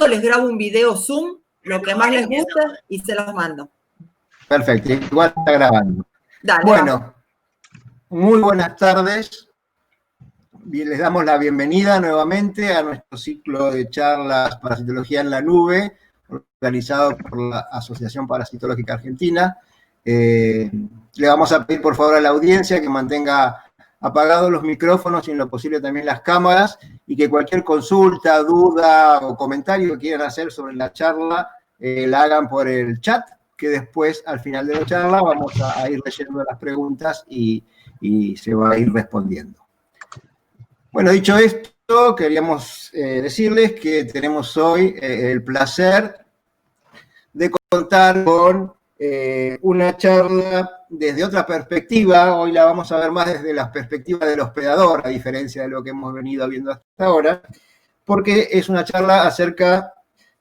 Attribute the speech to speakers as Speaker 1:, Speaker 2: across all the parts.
Speaker 1: les grabo un video Zoom, lo que más les guste, y se los mando.
Speaker 2: Perfecto, igual está grabando.
Speaker 1: Dale,
Speaker 2: bueno, muy buenas tardes. Bien, les damos la bienvenida nuevamente a nuestro ciclo de charlas Parasitología en la Nube, organizado por la Asociación Parasitológica Argentina. Le vamos a pedir por favor a la audiencia que mantenga apagados los micrófonos y en lo posible también las cámaras, y que cualquier consulta, duda o comentario que quieran hacer sobre la charla la hagan por el chat, que después al final de la charla vamos a ir leyendo las preguntas y se va a ir respondiendo. Bueno, dicho esto, queríamos decirles que tenemos hoy el placer de contar con una charla desde otra perspectiva. Hoy la vamos a ver más desde la perspectiva del hospedador, a diferencia de lo que hemos venido viendo hasta ahora, porque es una charla acerca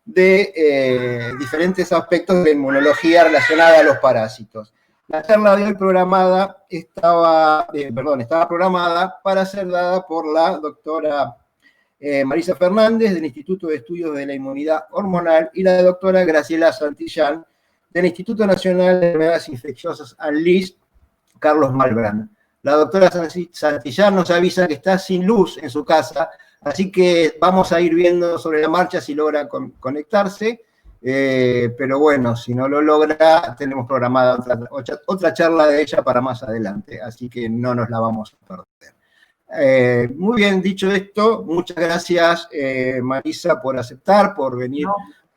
Speaker 2: de diferentes aspectos de inmunología relacionada a los parásitos. La charla de hoy estaba programada para ser dada por la doctora Marisa Fernández, del Instituto de Estudios de la Inmunidad Hormonal, y la doctora Graciela Santillán, del Instituto Nacional de Enfermedades Infecciosas ANLIS, Carlos Malbrán. La doctora Santillán nos avisa que está sin luz en su casa, así que vamos a ir viendo sobre la marcha si logra conectarse. Pero bueno, si no lo logra, tenemos programada otra charla de ella para más adelante, así que no nos la vamos a perder. Muy bien, dicho esto, muchas gracias Marisa por aceptar, por venir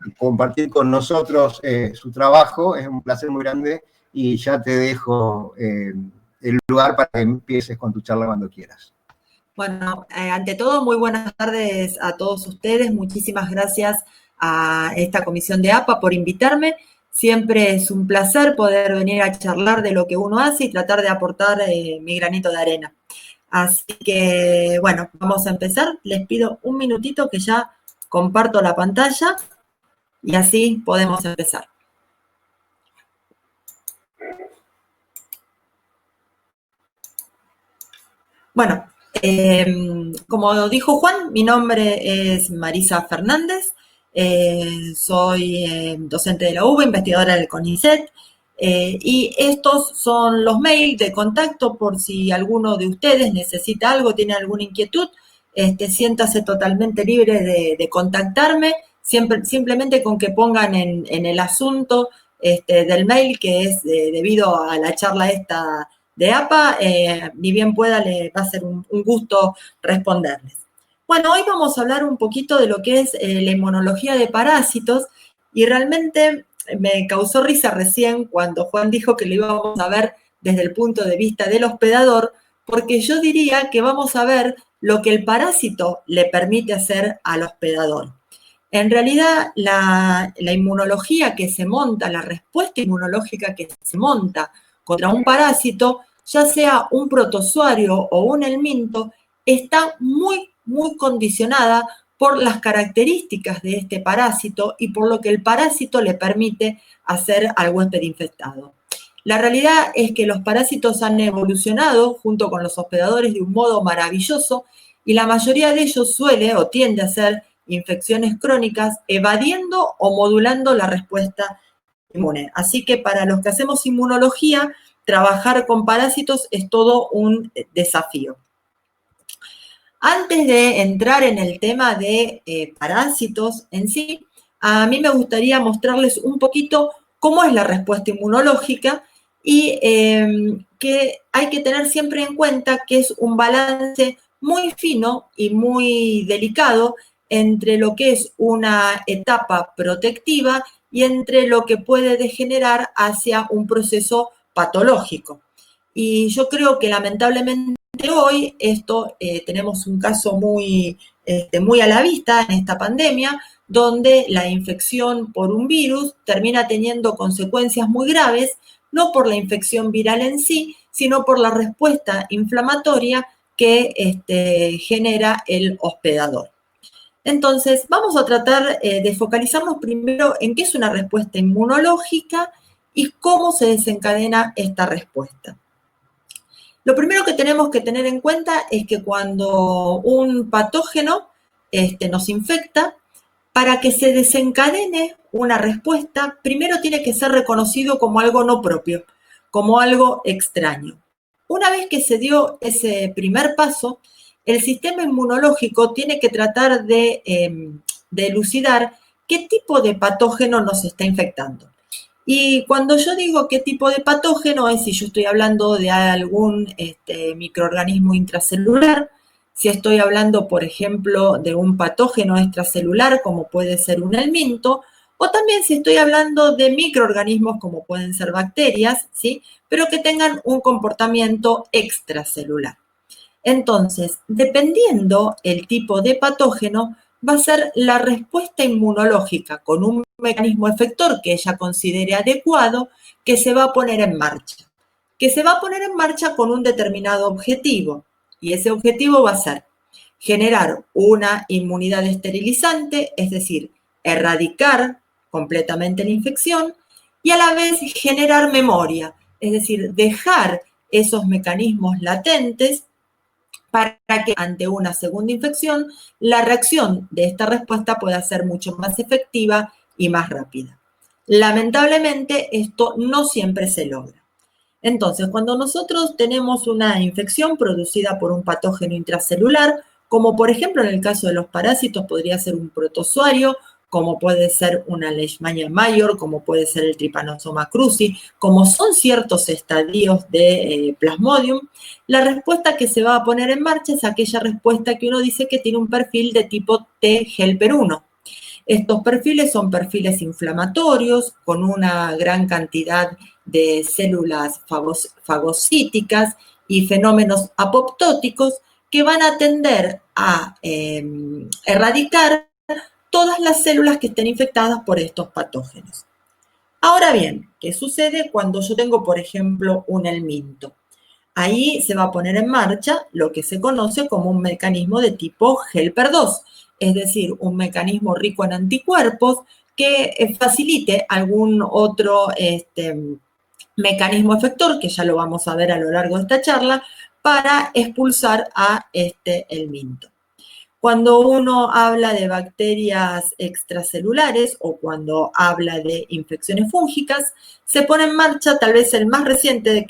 Speaker 2: y compartir con nosotros su trabajo. Es un placer muy grande y ya te dejo el lugar para que empieces con tu charla cuando quieras.
Speaker 1: Bueno, ante todo, muy buenas tardes a todos ustedes. Muchísimas gracias a esta comisión de APA por invitarme. Siempre es un placer poder venir a charlar de lo que uno hace y tratar de aportar mi granito de arena. Así que, bueno, vamos a empezar. Les pido un minutito que ya comparto la pantalla y así podemos empezar. Bueno, como dijo Juan, mi nombre es Marisa Fernández. Soy docente de la UBA, investigadora del CONICET, y estos son los mails de contacto por si alguno de ustedes necesita algo, tiene alguna inquietud, siéntase totalmente libre de contactarme, simplemente con que pongan en el asunto del mail, que es debido a la charla esta de APA, ni bien pueda, le va a ser un gusto responderles. Bueno, hoy vamos a hablar un poquito de lo que es la inmunología de parásitos, y realmente me causó risa recién cuando Juan dijo que lo íbamos a ver desde el punto de vista del hospedador, porque yo diría que vamos a ver lo que el parásito le permite hacer al hospedador. En realidad, la inmunología que se monta, la respuesta inmunológica que se monta contra un parásito, ya sea un protozoario o un helminto, está muy condicionada por las características de este parásito y por lo que el parásito le permite hacer al huésped infectado. La realidad es que los parásitos han evolucionado junto con los hospedadores de un modo maravilloso, y la mayoría de ellos suele o tiende a hacer infecciones crónicas, evadiendo o modulando la respuesta inmune. Así que para los que hacemos inmunología, trabajar con parásitos es todo un desafío. Antes de entrar en el tema de parásitos en sí, a mí me gustaría mostrarles un poquito cómo es la respuesta inmunológica, y que hay que tener siempre en cuenta que es un balance muy fino y muy delicado entre lo que es una etapa protectiva y entre lo que puede degenerar hacia un proceso patológico. Y yo creo que lamentablemente hoy tenemos un caso muy a la vista en esta pandemia, donde la infección por un virus termina teniendo consecuencias muy graves, no por la infección viral en sí, sino por la respuesta inflamatoria que genera el hospedador. Entonces, vamos a tratar de focalizarnos primero en qué es una respuesta inmunológica y cómo se desencadena esta respuesta. Lo primero que tenemos que tener en cuenta es que cuando un patógeno nos infecta, Para que se desencadene una respuesta, primero tiene que ser reconocido como algo no propio, como algo extraño. Una vez que se dio ese primer paso, el sistema inmunológico tiene que tratar de elucidar qué tipo de patógeno nos está infectando. Y cuando yo digo qué tipo de patógeno es si yo estoy hablando de algún microorganismo intracelular, si estoy hablando, por ejemplo, de un patógeno extracelular como puede ser un helminto, o también si estoy hablando de microorganismos como pueden ser bacterias, ¿sí? Pero que tengan un comportamiento extracelular. Entonces, dependiendo el tipo de patógeno, va a ser la respuesta inmunológica con un mecanismo efector que ella considere adecuado que se va a poner en marcha. Que se va a poner en marcha con un determinado objetivo. Y ese objetivo va a ser generar una inmunidad esterilizante, es decir, erradicar completamente la infección y a la vez generar memoria, es decir, dejar esos mecanismos latentes para que ante una segunda infección la reacción de esta respuesta pueda ser mucho más efectiva y más rápida. Lamentablemente esto no siempre se logra. Entonces, cuando nosotros tenemos una infección producida por un patógeno intracelular, como por ejemplo en el caso de los parásitos podría ser un protozoario, como puede ser una Leishmania major, como puede ser el Trypanosoma cruzi, como son ciertos estadios de Plasmodium, la respuesta que se va a poner en marcha es aquella respuesta que uno dice que tiene un perfil de tipo T helper 1. Estos perfiles son perfiles inflamatorios con una gran cantidad de células fagocíticas y fenómenos apoptóticos que van a tender a erradicar todas las células que estén infectadas por estos patógenos. Ahora bien, ¿qué sucede cuando yo tengo, por ejemplo, un helminto? Ahí se va a poner en marcha lo que se conoce como un mecanismo de tipo helper 2, es decir, un mecanismo rico en anticuerpos que facilite algún otro mecanismo efector, que ya lo vamos a ver a lo largo de esta charla, para expulsar a este helminto. Cuando uno habla de bacterias extracelulares o cuando habla de infecciones fúngicas, se pone en marcha tal vez el más reciente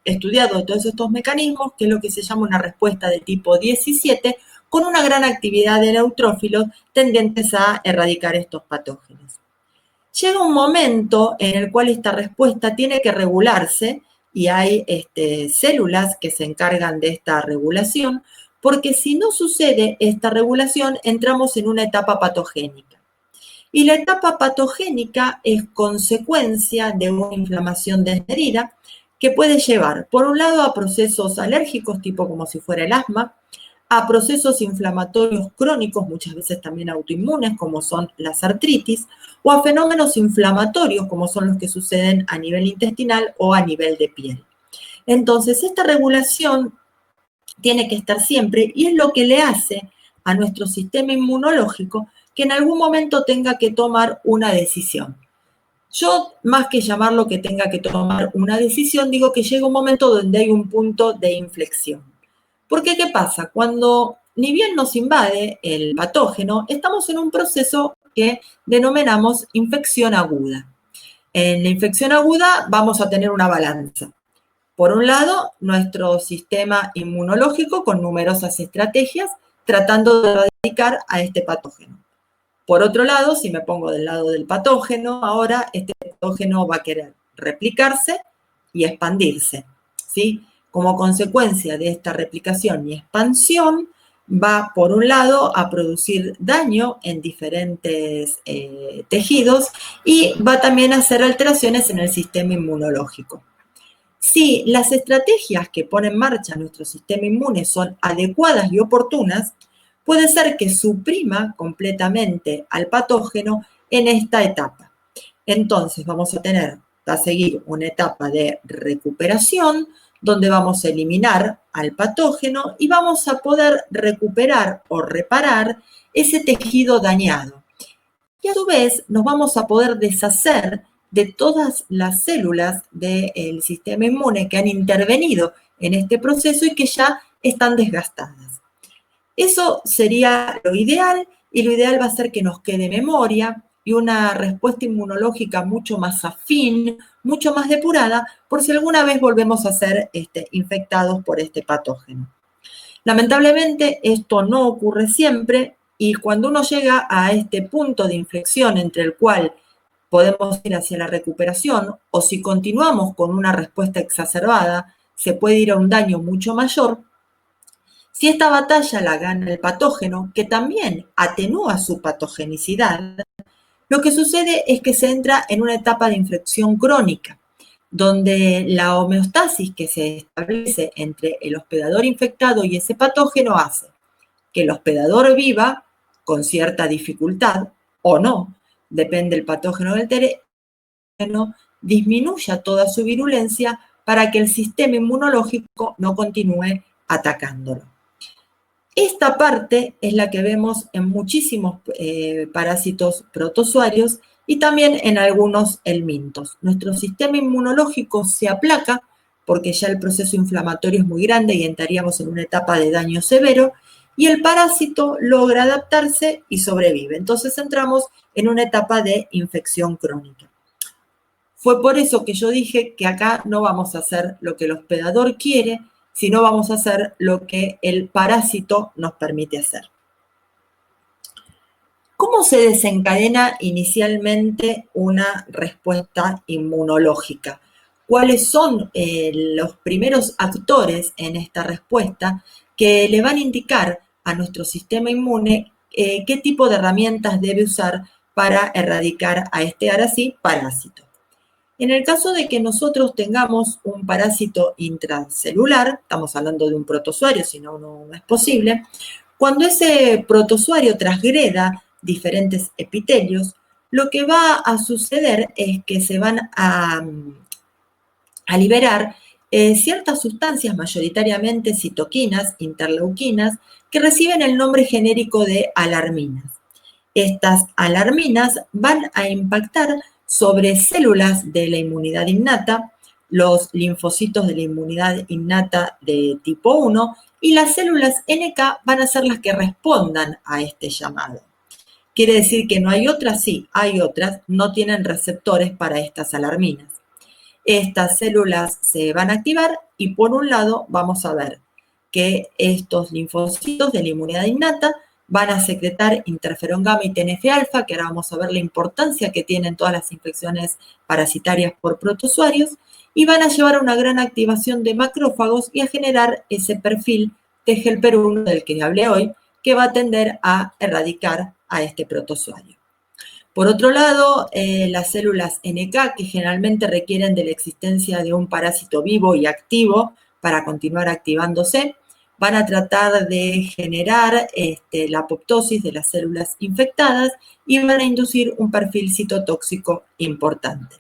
Speaker 1: estudiado de todos estos mecanismos, que es lo que se llama una respuesta de tipo 17, con una gran actividad de neutrófilos tendientes a erradicar estos patógenos. Llega un momento en el cual esta respuesta tiene que regularse y hay células que se encargan de esta regulación, porque si no sucede esta regulación, entramos en una etapa patogénica. Y la etapa patogénica es consecuencia de una inflamación desmedida que puede llevar, por un lado, a procesos alérgicos, tipo como si fuera el asma, a procesos inflamatorios crónicos, muchas veces también autoinmunes, como son las artritis, o a fenómenos inflamatorios, como son los que suceden a nivel intestinal o a nivel de piel. Entonces, esta regulación tiene que estar siempre y es lo que le hace a nuestro sistema inmunológico que en algún momento tenga que tomar una decisión. Yo, más que llamarlo que tenga que tomar una decisión, digo que llega un momento donde hay un punto de inflexión. Porque, ¿qué pasa? Cuando ni bien nos invade el patógeno, estamos en un proceso que denominamos infección aguda. En la infección aguda vamos a tener una balanza. Por un lado, nuestro sistema inmunológico con numerosas estrategias tratando de erradicar a este patógeno. Por otro lado, si me pongo del lado del patógeno, ahora este patógeno va a querer replicarse y expandirse, ¿sí? Como consecuencia de esta replicación y expansión, va, por un lado, a producir daño en diferentes tejidos y va también a hacer alteraciones en el sistema inmunológico. Si las estrategias que pone en marcha nuestro sistema inmune son adecuadas y oportunas, puede ser que suprima completamente al patógeno en esta etapa. Entonces vamos a seguir una etapa de recuperación, donde vamos a eliminar al patógeno y vamos a poder recuperar o reparar ese tejido dañado. Y a su vez nos vamos a poder deshacer de todas las células del sistema inmune que han intervenido en este proceso y que ya están desgastadas. Eso sería lo ideal y lo ideal va a ser que nos quede memoria y una respuesta inmunológica mucho más afín, mucho más depurada, por si alguna vez volvemos a ser infectados por este patógeno. Lamentablemente, esto no ocurre siempre y cuando uno llega a este punto de inflexión entre el cual podemos ir hacia la recuperación o si continuamos con una respuesta exacerbada, se puede ir a un daño mucho mayor. Si esta batalla la gana el patógeno, que también atenúa su patogenicidad, lo que sucede es que se entra en una etapa de infección crónica, donde la homeostasis que se establece entre el hospedador infectado y ese patógeno hace que el hospedador viva con cierta dificultad o no, depende del patógeno del patógeno, disminuya toda su virulencia para que el sistema inmunológico no continúe atacándolo. Esta parte es la que vemos en muchísimos parásitos protozoarios y también en algunos helmintos. Nuestro sistema inmunológico se aplaca porque ya el proceso inflamatorio es muy grande y entraríamos en una etapa de daño severo y el parásito logra adaptarse y sobrevive. Entonces entramos en una etapa de infección crónica. Fue por eso que yo dije que acá no vamos a hacer lo que el hospedador quiere, sino vamos a hacer lo que el parásito nos permite hacer. ¿Cómo se desencadena inicialmente una respuesta inmunológica? ¿Cuáles son los primeros actores en esta respuesta que le van a indicar a nuestro sistema inmune qué tipo de herramientas debe usar para erradicar a este, ahora sí, parásito? En el caso de que nosotros tengamos un parásito intracelular, estamos hablando de un protozoario, si no, no es posible, cuando ese protozoario transgreda diferentes epitelios, lo que va a suceder es que se van a liberar ciertas sustancias, mayoritariamente citoquinas, interleuquinas, que reciben el nombre genérico de alarminas. Estas alarminas van a impactar sobre células de la inmunidad innata, los linfocitos de la inmunidad innata de tipo 1 y las células NK van a ser las que respondan a este llamado. ¿Quiere decir que no hay otras? Sí, hay otras, no tienen receptores para estas alarminas. Estas células se van a activar y por un lado vamos a ver que estos linfocitos de la inmunidad innata van a secretar interferón gamma y TNF-alfa, que ahora vamos a ver la importancia que tienen todas las infecciones parasitarias por protozoarios, y van a llevar a una gran activación de macrófagos y a generar ese perfil de helper 1 del que hablé hoy, que va a tender a erradicar a este protozoario. Por otro lado, las células NK, que generalmente requieren de la existencia de un parásito vivo y activo para continuar activándose, van a tratar de generar la apoptosis de las células infectadas y van a inducir un perfil citotóxico importante.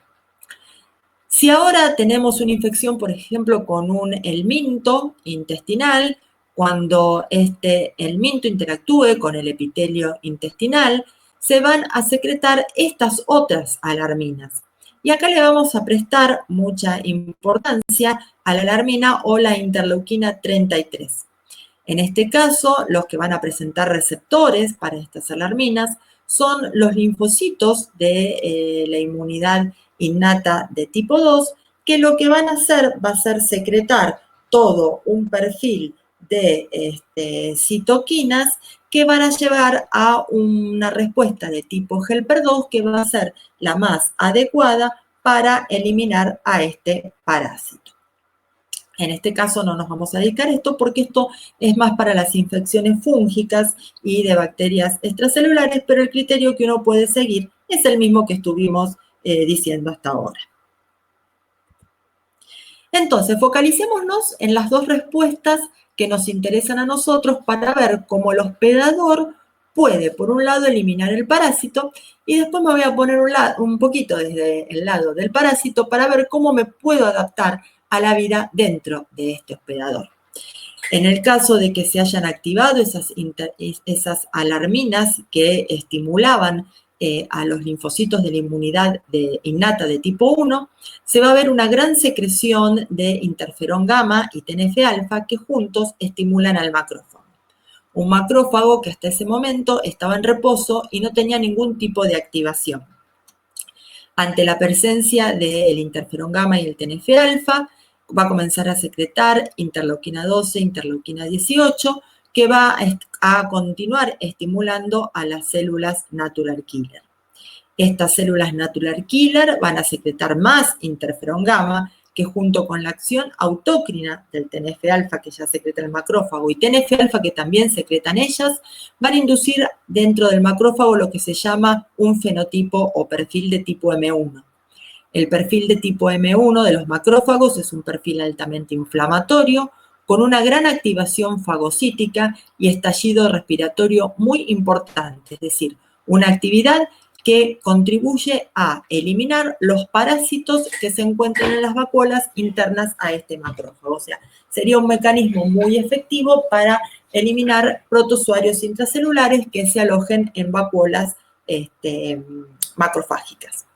Speaker 1: Si ahora tenemos una infección, por ejemplo, con un helminto intestinal, cuando este helminto interactúe con el epitelio intestinal, se van a secretar estas otras alarminas. Y acá le vamos a prestar mucha importancia a la alarmina o la interleuquina 33. En este caso, los que van a presentar receptores para estas alarminas son los linfocitos de la inmunidad innata de tipo 2, que lo que van a hacer va a ser secretar todo un perfil de citoquinas que van a llevar a una respuesta de tipo helper 2 que va a ser la más adecuada para eliminar a este parásito. En este caso no nos vamos a dedicar a esto porque esto es más para las infecciones fúngicas y de bacterias extracelulares, pero el criterio que uno puede seguir es el mismo que estuvimos diciendo hasta ahora. Entonces, focalicémonos en las dos respuestas que nos interesan a nosotros para ver cómo el hospedador puede, por un lado, eliminar el parásito y después me voy a poner un poquito desde el lado del parásito para ver cómo me puedo adaptar a la vida dentro de este hospedador. En el caso de que se hayan activado esas alarminas que estimulaban a los linfocitos de la inmunidad innata de tipo 1, se va a ver una gran secreción de interferón gamma y TNF-alfa que juntos estimulan al macrófago. un macrófago que hasta ese momento estaba en reposo y no tenía ningún tipo de activación. Ante la presencia del interferón gamma y el TNF-alfa, va a comenzar a secretar interleuquina 12, interleuquina 18, que va a continuar estimulando a las células natural killer. Estas células natural killer van a secretar más interferón gamma, que junto con la acción autócrina del TNF-alfa, que ya secreta el macrófago, y TNF-alfa, que también secretan ellas, van a inducir dentro del macrófago lo que se llama un fenotipo o perfil de tipo M1. El perfil de tipo M1 de los macrófagos es un perfil altamente inflamatorio, con una gran activación fagocítica y estallido respiratorio muy importante, es decir, una actividad que contribuye a eliminar los parásitos que se encuentran en las vacuolas internas a este macrófago. O sea, sería un mecanismo muy efectivo para eliminar protozoarios intracelulares que se alojen en vacuolas macrofágicas.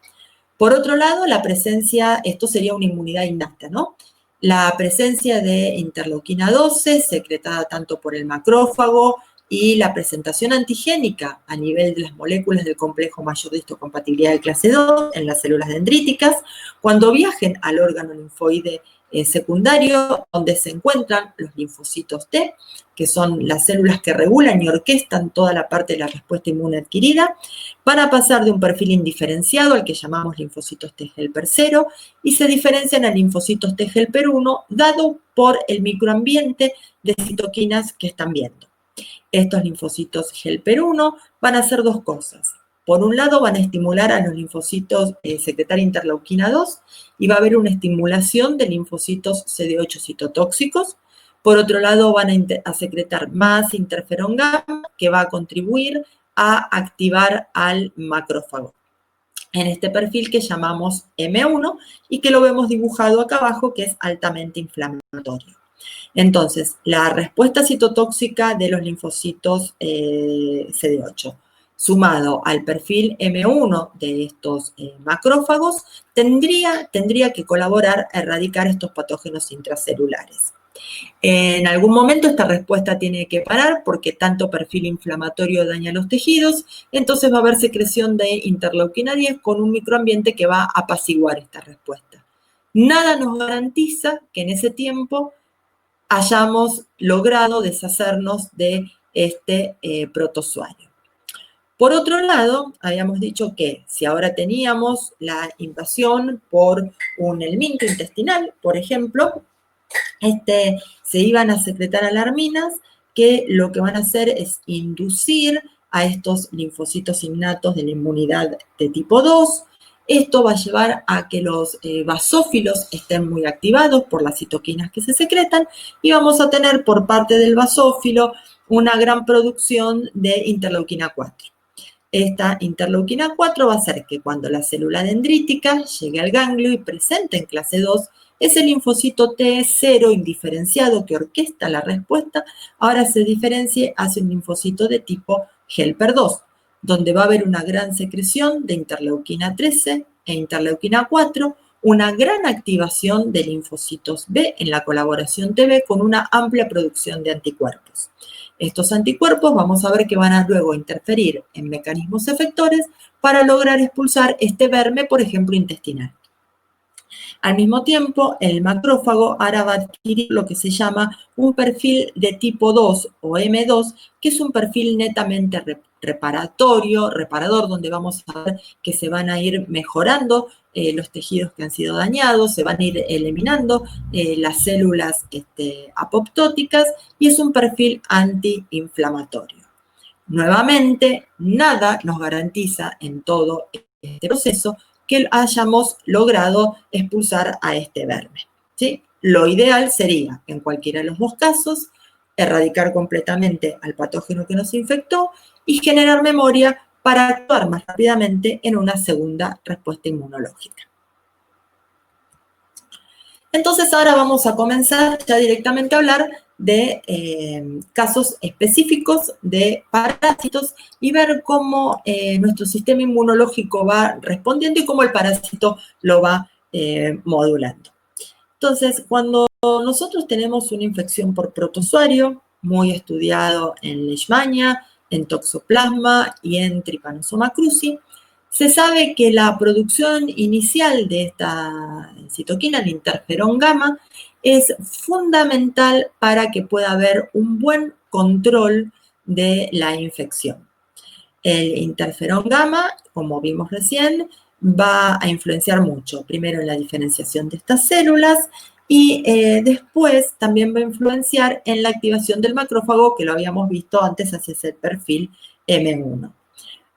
Speaker 1: Por otro lado, la presencia, esto sería una inmunidad innata, ¿no? La presencia de interleuquina 12, secretada tanto por el macrófago, y la presentación antigénica a nivel de las moléculas del complejo mayor de histocompatibilidad de clase 2 en las células dendríticas, cuando viajen al órgano linfoide secundario, donde se encuentran los linfocitos T, que son las células que regulan y orquestan toda la parte de la respuesta inmune adquirida, van a pasar de un perfil indiferenciado al que llamamos linfocitos T helper 0 y se diferencian a linfocitos T helper 1 dado por el microambiente de citoquinas que están viendo. Estos linfocitos helper 1 van a hacer dos cosas. Por un lado, van a estimular a los linfocitos secretar interleuquina 2 y va a haber una estimulación de linfocitos CD8 citotóxicos. Por otro lado, van a secretar más interferón gamma que va a contribuir a activar al macrófago en este perfil que llamamos M1 y que lo vemos dibujado acá abajo, que es altamente inflamatorio. Entonces, la respuesta citotóxica de los linfocitos CD8, sumado al perfil M1 de estos macrófagos, tendría que colaborar a erradicar estos patógenos intracelulares. En algún momento esta respuesta tiene que parar porque tanto perfil inflamatorio daña los tejidos, entonces va a haber secreción de interleuquina 10 con un microambiente que va a apaciguar esta respuesta. Nada nos garantiza que en ese tiempo hayamos logrado deshacernos de este protozoario. Por otro lado, habíamos dicho que si ahora teníamos la invasión por un helminto intestinal, por ejemplo, se iban a secretar alarminas que lo que van a hacer es inducir a estos linfocitos innatos de la inmunidad de tipo 2. Esto va a llevar a que los basófilos estén muy activados por las citoquinas que se secretan y vamos a tener por parte del basófilo una gran producción de interleuquina 4. Esta interleuquina 4 va a hacer que cuando la célula dendrítica llegue al ganglio y presente en clase 2, ese linfocito T0 indiferenciado que orquesta la respuesta, ahora se diferencie hacia un linfocito de tipo helper 2, donde va a haber una gran secreción de interleuquina 13 e interleuquina 4, una gran activación de linfocitos B en la colaboración TB con una amplia producción de anticuerpos. Estos anticuerpos vamos a ver que van a luego interferir en mecanismos efectores para lograr expulsar este verme, por ejemplo, intestinal. Al mismo tiempo, el macrófago ahora va a adquirir lo que se llama un perfil de tipo 2 o M2, que es un perfil netamente reparador, donde vamos a ver que se van a ir mejorando los tejidos que han sido dañados, se van a ir eliminando las células apoptóticas y es un perfil antiinflamatorio. Nuevamente, nada nos garantiza en todo este proceso que hayamos logrado expulsar a este verme, ¿sí? Lo ideal sería, en cualquiera de los dos casos, erradicar completamente al patógeno que nos infectó y generar memoria para actuar más rápidamente en una segunda respuesta inmunológica. Entonces ahora vamos a comenzar ya directamente a hablar de casos específicos de parásitos y ver cómo nuestro sistema inmunológico va respondiendo y cómo el parásito lo va modulando. Entonces, cuando nosotros tenemos una infección por protozoario, muy estudiado en Leishmania, en Toxoplasma y en Trypanosoma cruzi. Se sabe que la producción inicial de esta citoquina, el interferón gamma, es fundamental para que pueda haber un buen control de la infección. El interferón gamma, como vimos recién, va a influenciar mucho, primero en la diferenciación de estas células y después también va a influenciar en la activación del macrófago, que lo habíamos visto antes hacia ese perfil M1.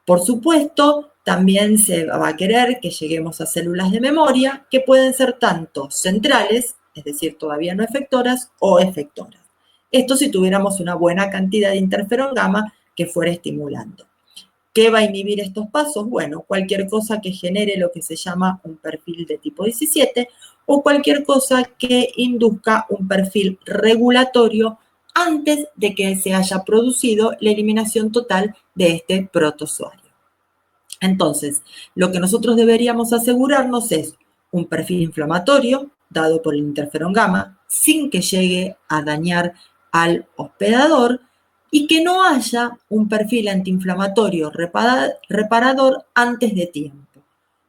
Speaker 1: Por supuesto, también se va a querer que lleguemos a células de memoria que pueden ser tanto centrales, es decir, todavía no efectoras, o efectoras. Esto si tuviéramos una buena cantidad de interferón gamma que fuera estimulando. ¿Qué va a inhibir estos pasos? Bueno, cualquier cosa que genere lo que se llama un perfil de tipo 17 o cualquier cosa que induzca un perfil regulatorio antes de que se haya producido la eliminación total de este protozoario. Entonces, lo que nosotros deberíamos asegurarnos es un perfil inflamatorio dado por el interferón gamma sin que llegue a dañar al hospedador y que no haya un perfil antiinflamatorio reparador antes de tiempo.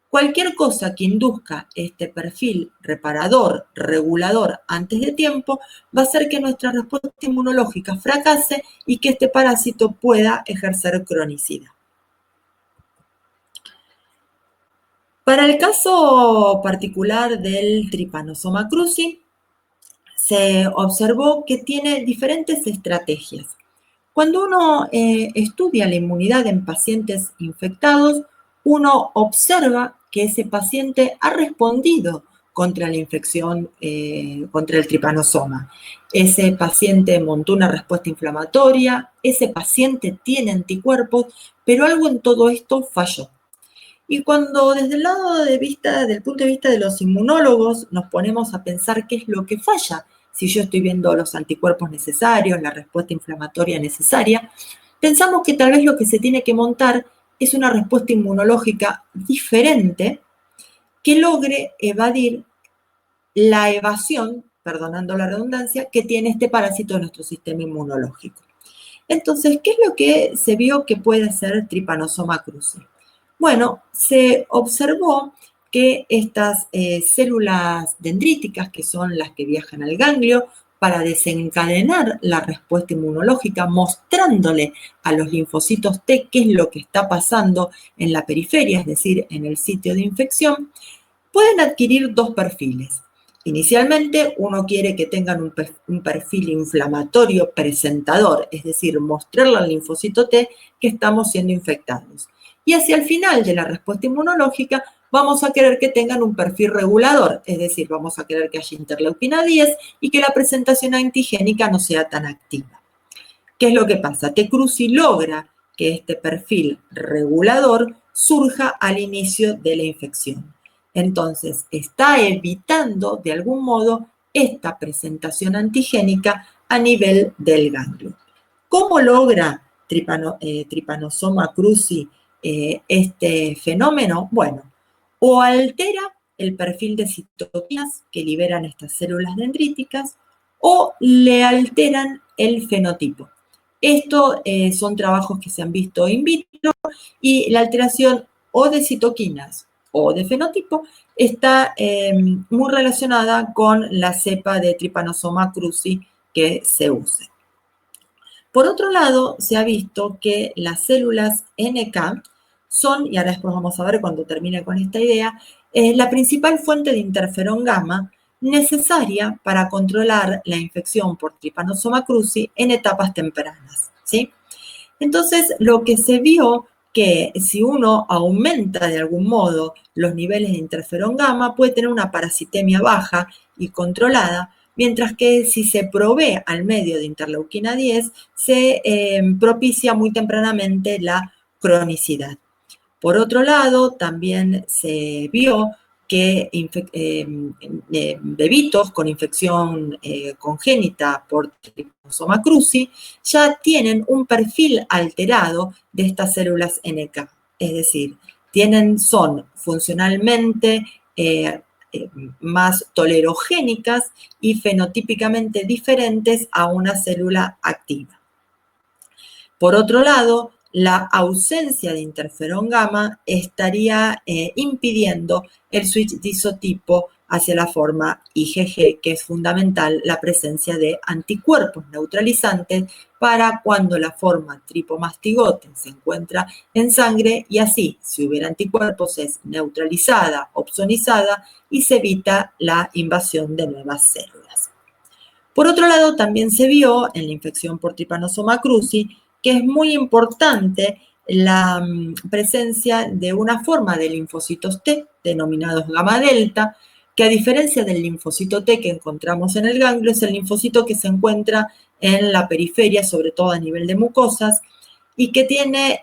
Speaker 1: Cualquier cosa que induzca este perfil reparador, regulador antes de tiempo, va a hacer que nuestra respuesta inmunológica fracase y que este parásito pueda ejercer cronicidad. Para el caso particular del Trypanosoma cruzi, se observó que tiene diferentes estrategias. Cuando uno estudia la inmunidad en pacientes infectados, uno observa que ese paciente ha respondido contra la infección, contra el tripanosoma. Ese paciente montó una respuesta inflamatoria, ese paciente tiene anticuerpos, pero algo en todo esto falló. Y cuando desde el lado de vista, del punto de vista de los inmunólogos, nos ponemos a pensar qué es lo que falla, si yo estoy viendo los anticuerpos necesarios, la respuesta inflamatoria necesaria, pensamos que tal vez lo que se tiene que montar es una respuesta inmunológica diferente que logre evadir la evasión, perdonando la redundancia, que tiene este parásito de nuestro sistema inmunológico. Entonces, ¿qué es lo que se vio que puede ser Trypanosoma cruzi? Bueno, se observó que estas células dendríticas, que son las que viajan al ganglio, para desencadenar la respuesta inmunológica, mostrándole a los linfocitos T qué es lo que está pasando en la periferia, es decir, en el sitio de infección, pueden adquirir dos perfiles. Inicialmente, uno quiere que tengan un perfil inflamatorio presentador, es decir, mostrarle al linfocito T que estamos siendo infectados. Y hacia el final de la respuesta inmunológica, vamos a querer que tengan un perfil regulador, es decir, vamos a querer que haya interleuquina 10 y que la presentación antigénica no sea tan activa. ¿Qué es lo que pasa? Que cruzi logra que este perfil regulador surja al inicio de la infección. Entonces, está evitando de algún modo esta presentación antigénica a nivel del ganglio. ¿Cómo logra Trypanosoma cruzi este fenómeno? Bueno, o altera el perfil de citoquinas que liberan estas células dendríticas o le alteran el fenotipo. Estos son trabajos que se han visto in vitro y la alteración o de citoquinas o de fenotipo está muy relacionada con la cepa de Trypanosoma cruzi que se use. Por otro lado, se ha visto que las células NK son, y ahora después vamos a ver cuando termine con esta idea, la principal fuente de interferón gamma necesaria para controlar la infección por Trypanosoma cruzi en etapas tempranas, ¿sí? Entonces, lo que se vio que si uno aumenta de algún modo los niveles de interferón gamma, puede tener una parasitemia baja y controlada, mientras que si se provee al medio de interleuquina 10, se propicia muy tempranamente la cronicidad. Por otro lado, también se vio que bebitos con infección congénita por Trypanosoma cruzi ya tienen un perfil alterado de estas células NK. Es decir, son funcionalmente más tolerogénicas y fenotípicamente diferentes a una célula activa. Por otro lado, la ausencia de interferón gamma estaría impidiendo el switch de isotipo hacia la forma IgG, que es fundamental la presencia de anticuerpos neutralizantes para cuando la forma tripomastigote se encuentra en sangre, y así, si hubiera anticuerpos, es neutralizada, opsonizada y se evita la invasión de nuevas células. Por otro lado, también se vio en la infección por Trypanosoma cruzi que es muy importante la presencia de una forma de linfocitos T, denominados gamma delta, que a diferencia del linfocito T que encontramos en el ganglio, es el linfocito que se encuentra en la periferia, sobre todo a nivel de mucosas, y que tiene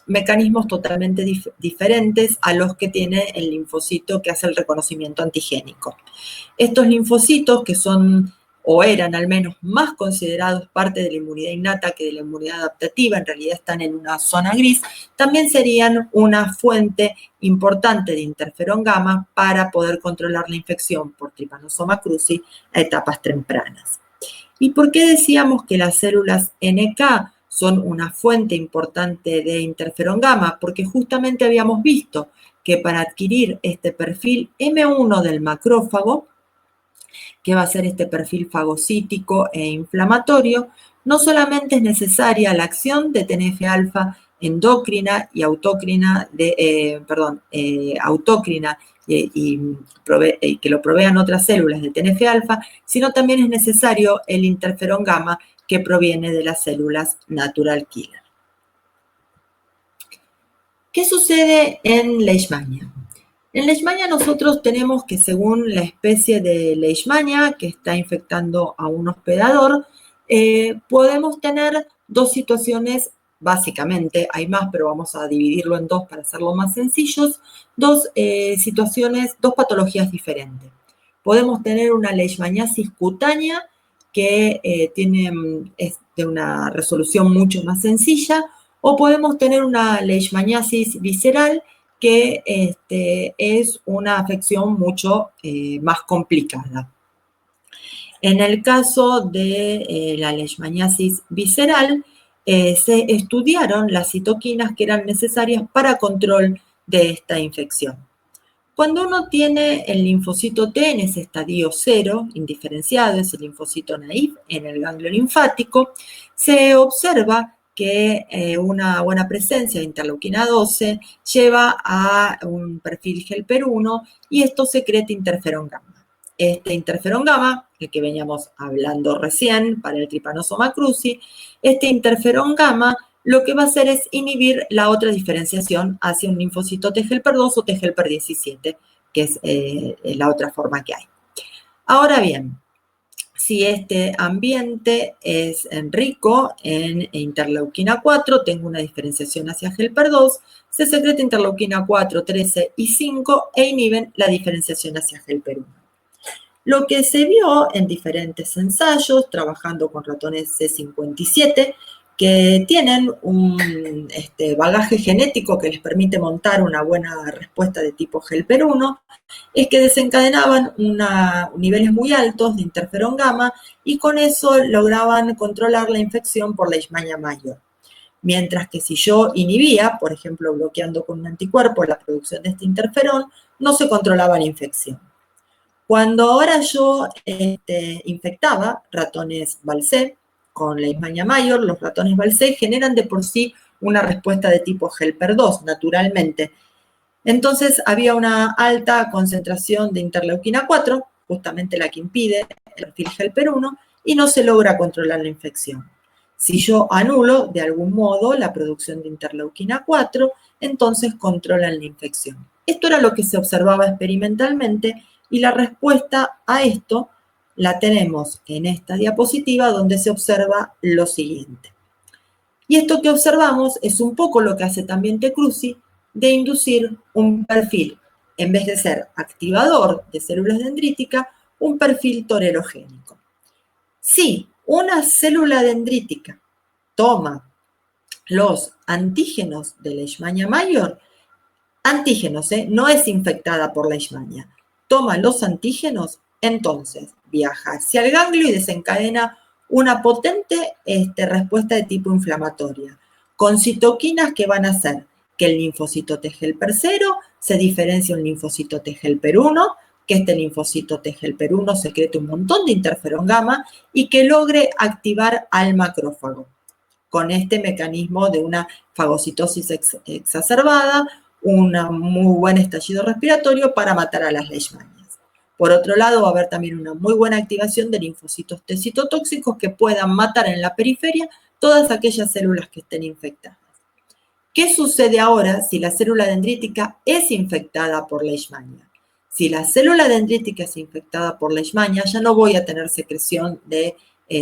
Speaker 1: mecanismos totalmente diferentes a los que tiene el linfocito que hace el reconocimiento antigénico. Estos linfocitos, que son o eran al menos más considerados parte de la inmunidad innata que de la inmunidad adaptativa, en realidad están en una zona gris, también serían una fuente importante de interferón gamma para poder controlar la infección por Trypanosoma cruzi a etapas tempranas. ¿Y por qué decíamos que las células NK son una fuente importante de interferón gamma? Porque justamente habíamos visto que para adquirir este perfil M1 del macrófago, que va a ser este perfil fagocítico e inflamatorio, no solamente es necesaria la acción de TNF-alfa endocrina y autócrina, autócrina y que lo provean otras células de TNF-alfa, sino también es necesario el interferón gamma que proviene de las células natural killer. ¿Qué sucede en Leishmania? En Leishmania nosotros tenemos que, según la especie de Leishmania que está infectando a un hospedador, podemos tener dos situaciones, básicamente, hay más, pero vamos a dividirlo en dos para hacerlo más sencillos, dos situaciones, dos patologías diferentes. Podemos tener una leishmaniasis cutánea que es de una resolución mucho más sencilla, o podemos tener una leishmaniasis visceral que es una afección mucho más complicada. En el caso de la leishmaniasis visceral, se estudiaron las citoquinas que eran necesarias para control de esta infección. Cuando uno tiene el linfocito T en ese estadio 0, indiferenciado, es el linfocito naïf en el ganglio linfático, se observa que una buena presencia de interleuquina 12 lleva a un perfil Helper-1 y esto secreta interferón gamma. Este interferón gamma, el que veníamos hablando recién para el Trypanosoma cruzi, este interferón gamma lo que va a hacer es inhibir la otra diferenciación hacia un linfocito T helper 2 o T helper 17, que es la otra forma que hay. Ahora bien, si este ambiente es rico en interleuquina 4, tengo una diferenciación hacia helper 2, se secreta interleuquina 4, 13 y 5 e inhiben la diferenciación hacia helper 1. Lo que se vio en diferentes ensayos, trabajando con ratones C57, que tienen un bagaje genético que les permite montar una buena respuesta de tipo helper 1, es que desencadenaban niveles muy altos de interferón gamma y con eso lograban controlar la infección por Leishmania mayor. Mientras que si yo inhibía, por ejemplo, bloqueando con un anticuerpo la producción de este interferón, no se controlaba la infección. Cuando ahora yo infectaba ratones Balcé con Leishmania mayor, los ratones Balcé generan de por sí una respuesta de tipo helper 2, naturalmente. Entonces había una alta concentración de interleuquina 4, justamente la que impide el perfil helper 1, y no se logra controlar la infección. Si yo anulo de algún modo la producción de interleuquina 4, entonces controlan la infección. Esto era lo que se observaba experimentalmente y la respuesta a esto la tenemos en esta diapositiva donde se observa lo siguiente. Y esto que observamos es un poco lo que hace también T. cruzi, de inducir un perfil, en vez de ser activador de células dendríticas, un perfil torerogénico. Si una célula dendrítica toma los antígenos de Leishmania mayor, antígenos, no es infectada por Leishmania, toma los antígenos, entonces viaja hacia el ganglio y desencadena una potente respuesta de tipo inflamatoria, con citoquinas que van a hacer que el linfocito T helper 0 se diferencie un linfocito T helper 1, que este linfocito T helper 1 secrete un montón de interferón gamma y que logre activar al macrófago con este mecanismo de una fagocitosis exacerbada, un muy buen estallido respiratorio para matar a las leishmanias. Por otro lado, va a haber también una muy buena activación de linfocitos T citotóxicos que puedan matar en la periferia todas aquellas células que estén infectadas. ¿Qué sucede ahora si la célula dendrítica es infectada por leishmania? Si la célula dendrítica es infectada por leishmania, ya no voy a tener secreción de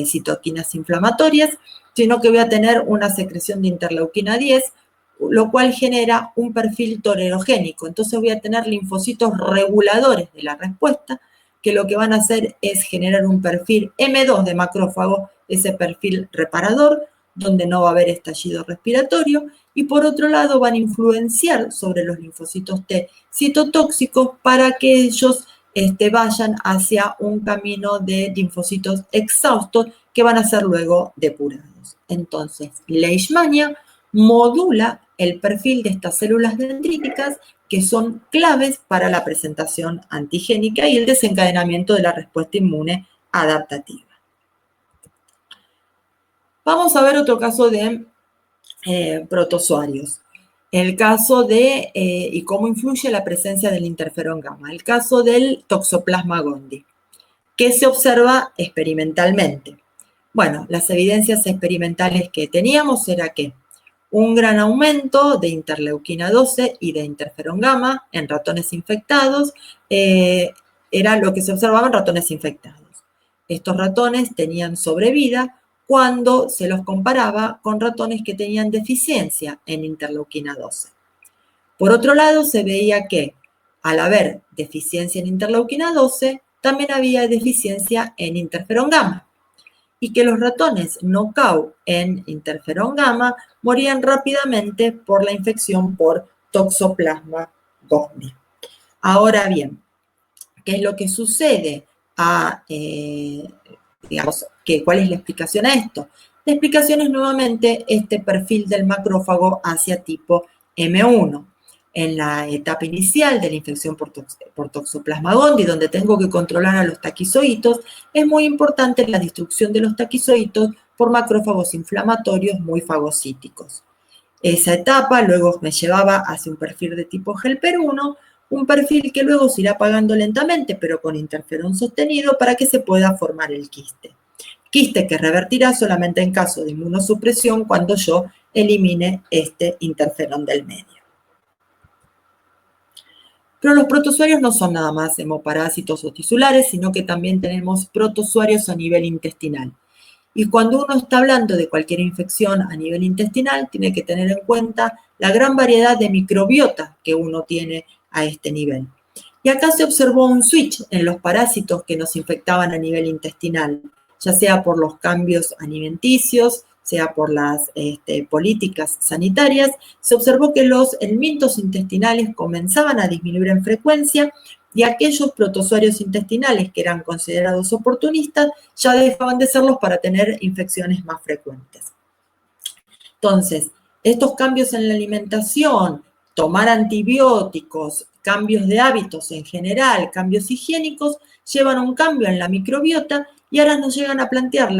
Speaker 1: citoquinas inflamatorias, sino que voy a tener una secreción de interleuquina 10, lo cual genera un perfil tolerogénico. Entonces voy a tener linfocitos reguladores de la respuesta, que lo que van a hacer es generar un perfil M2 de macrófago, ese perfil reparador, donde no va a haber estallido respiratorio, y por otro lado van a influenciar sobre los linfocitos T citotóxicos para que ellos vayan hacia un camino de linfocitos exhaustos que van a ser luego depurados. Entonces, leishmania modula el perfil de estas células dendríticas que son claves para la presentación antigénica y el desencadenamiento de la respuesta inmune adaptativa. Vamos a ver otro caso de protozoarios. El caso de, y cómo influye la presencia del interferón gamma. El caso del Toxoplasma gondii. ¿Qué se observa experimentalmente? Bueno, las evidencias experimentales que teníamos era que un gran aumento de interleuquina 12 y de interferón gamma en ratones infectados era lo que se observaba en ratones infectados. Estos ratones tenían sobrevida cuando se los comparaba con ratones que tenían deficiencia en interleuquina 12. Por otro lado, se veía que al haber deficiencia en interleuquina 12, también había deficiencia en interferón gamma y que los ratones knockout en interferón gamma morían rápidamente por la infección por Toxoplasma gondii. Ahora bien, ¿qué es lo que sucede? ¿Cuál es la explicación a esto? La explicación es nuevamente este perfil del macrófago hacia tipo M1. En la etapa inicial de la infección por Toxoplasma gondii, donde tengo que controlar a los taquizoitos, es muy importante la destrucción de los taquizoitos por macrófagos inflamatorios muy fagocíticos. Esa etapa luego me llevaba hacia un perfil de tipo helper 1, un perfil que luego se irá apagando lentamente, pero con interferón sostenido para que se pueda formar el quiste. Quiste que revertirá solamente en caso de inmunosupresión cuando yo elimine este interferón del medio. Pero los protozoarios no son nada más hemoparásitos o tisulares, sino que también tenemos protozoarios a nivel intestinal. Y cuando uno está hablando de cualquier infección a nivel intestinal, tiene que tener en cuenta la gran variedad de microbiota que uno tiene a este nivel. Y acá se observó un switch en los parásitos que nos infectaban a nivel intestinal, ya sea por los cambios alimenticios, sea por las políticas sanitarias. Se observó que los helmintos intestinales comenzaban a disminuir en frecuencia y aquellos protozoarios intestinales que eran considerados oportunistas ya dejaban de serlos para tener infecciones más frecuentes. Entonces, estos cambios en la alimentación, tomar antibióticos, cambios de hábitos en general, cambios higiénicos, llevan a un cambio en la microbiota y ahora nos llegan a plantear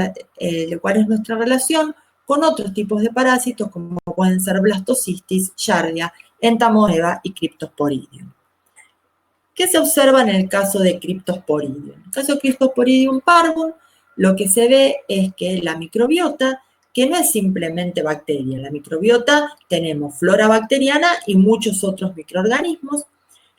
Speaker 1: cuál es nuestra relación con otros tipos de parásitos como pueden ser Blastocystis, Giardia, Entamoeba y Cryptosporidium. ¿Qué se observa en el caso de Cryptosporidium? En el caso de Cryptosporidium parvum, lo que se ve es que la microbiota, que no es simplemente bacteria, en la microbiota tenemos flora bacteriana y muchos otros microorganismos.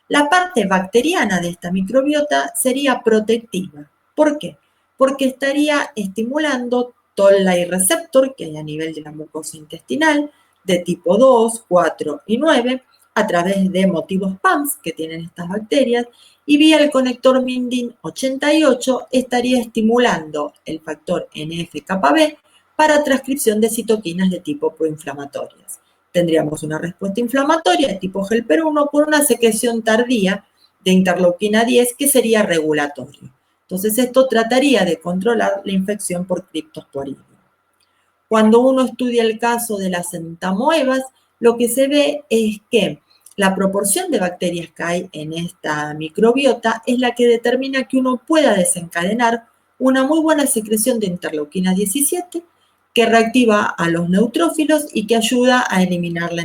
Speaker 1: La parte bacteriana de esta microbiota sería protectiva. ¿Por qué? Porque estaría estimulando Toll-like receptor que hay a nivel de la mucosa intestinal de tipo 2, 4 y 9 a través de motivos PAMS que tienen estas bacterias y vía el conector MINDIN88 estaría estimulando el factor NF-κB para transcripción de citoquinas de tipo proinflamatorias. Tendríamos una respuesta inflamatoria de tipo helper 1 por una secreción tardía de interleuquina 10, que sería regulatorio. Entonces, esto trataría de controlar la infección por criptosporidium. Cuando uno estudia el caso de las entamoebas, lo que se ve es que la proporción de bacterias que hay en esta microbiota es la que determina que uno pueda desencadenar una muy buena secreción de interleuquina 17 que reactiva a los neutrófilos y que ayuda a eliminar la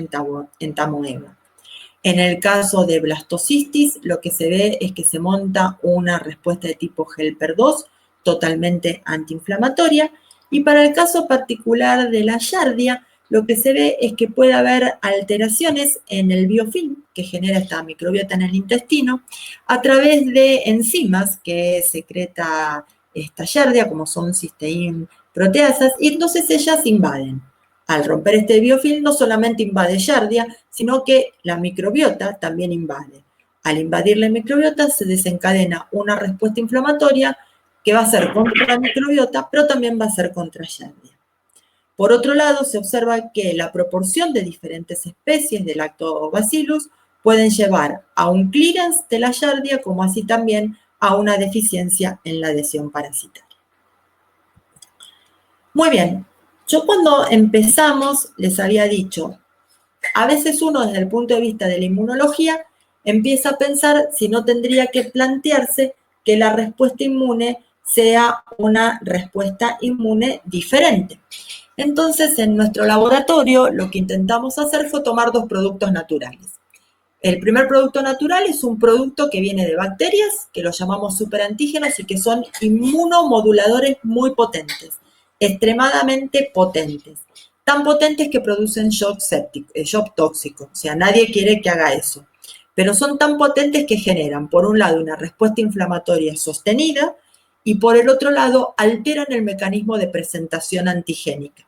Speaker 1: entamoeba. En el caso de blastocistitis, lo que se ve es que se monta una respuesta de tipo Helper 2 totalmente antiinflamatoria, y para el caso particular de la Giardia, lo que se ve es que puede haber alteraciones en el biofilm que genera esta microbiota en el intestino a través de enzimas que secreta esta Giardia, como son cisteín proteasas, y entonces ellas invaden. Al romper este biofilm no solamente invade Giardia, sino que la microbiota también invade. Al invadir la microbiota se desencadena una respuesta inflamatoria que va a ser contra la microbiota, pero también va a ser contra Giardia. Por otro lado, se observa que la proporción de diferentes especies de Lactobacillus pueden llevar a un clearance de la Giardia, como así también a una deficiencia en la adhesión parasitaria. Muy bien, yo cuando empezamos les había dicho, a veces uno desde el punto de vista de la inmunología empieza a pensar si no tendría que plantearse que la respuesta inmune sea una respuesta inmune diferente. Entonces, en nuestro laboratorio lo que intentamos hacer fue tomar dos productos naturales. El primer producto natural es un producto que viene de bacterias, que los llamamos superantígenos y que son inmunomoduladores muy potentes, extremadamente potentes. Tan potentes que producen shock tóxico, o sea, nadie quiere que haga eso. Pero son tan potentes que generan, por un lado, una respuesta inflamatoria sostenida y por el otro lado, alteran el mecanismo de presentación antigénica.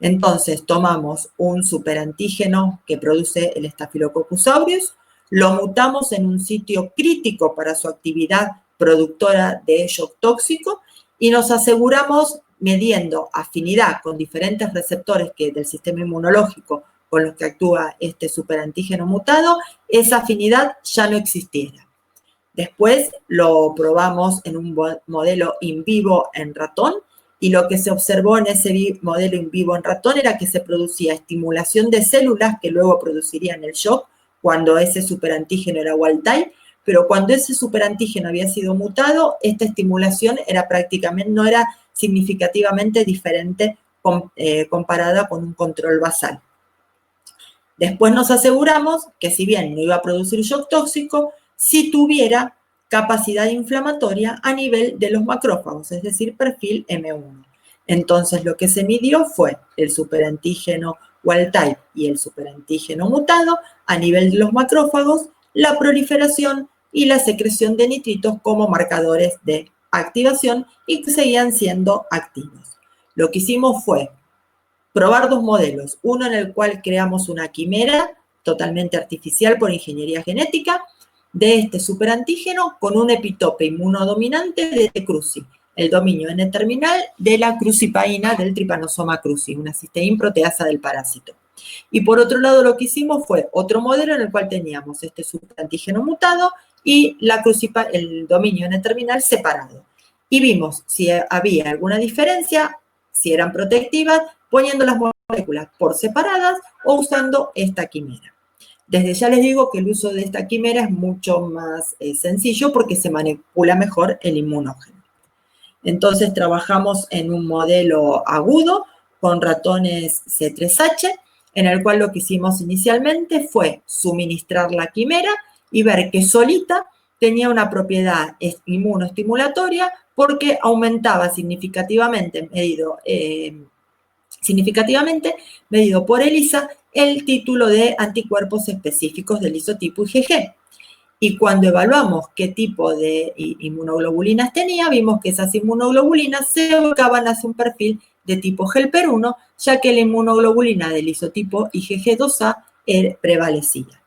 Speaker 1: Entonces, tomamos un superantígeno que produce el Staphylococcus aureus, lo mutamos en un sitio crítico para su actividad productora de shock tóxico y nos aseguramos, midiendo afinidad con diferentes receptores del sistema inmunológico con los que actúa este superantígeno mutado, esa afinidad ya no existiera. Después lo probamos en un modelo in vivo en ratón y lo que se observó en ese modelo in vivo en ratón era que se producía estimulación de células que luego producirían el shock cuando ese superantígeno era wild type, pero cuando ese superantígeno había sido mutado, esta estimulación no era significativamente diferente comparada con un control basal. Después nos aseguramos que si bien no iba a producir shock tóxico, sí tuviera capacidad inflamatoria a nivel de los macrófagos, es decir, perfil M1. Entonces, lo que se midió fue el superantígeno wild type y el superantígeno mutado a nivel de los macrófagos, la proliferación y la secreción de nitritos como marcadores de activación y que seguían siendo activos. Lo que hicimos fue probar dos modelos, uno en el cual creamos una quimera totalmente artificial por ingeniería genética de este superantígeno con un epitope inmunodominante de T. cruzi, el dominio N-terminal de la crucipaína del Trypanosoma cruzi, una cisteína proteasa del parásito. Y por otro lado lo que hicimos fue otro modelo en el cual teníamos este superantígeno mutado y el dominio N-terminal separado. Y vimos si había alguna diferencia, si eran protectivas, poniendo las moléculas por separadas o usando esta quimera. Desde ya les digo que el uso de esta quimera es mucho más sencillo porque se manipula mejor el inmunógeno. Entonces trabajamos en un modelo agudo con ratones C3H, en el cual lo que hicimos inicialmente fue suministrar la quimera y ver que solita tenía una propiedad inmunoestimulatoria porque aumentaba significativamente, medido por ELISA, el título de anticuerpos específicos del isotipo IgG. Y cuando evaluamos qué tipo de inmunoglobulinas tenía, vimos que esas inmunoglobulinas se ubicaban hacia un perfil de tipo Helper 1, ya que la inmunoglobulina del isotipo IgG2A prevalecía.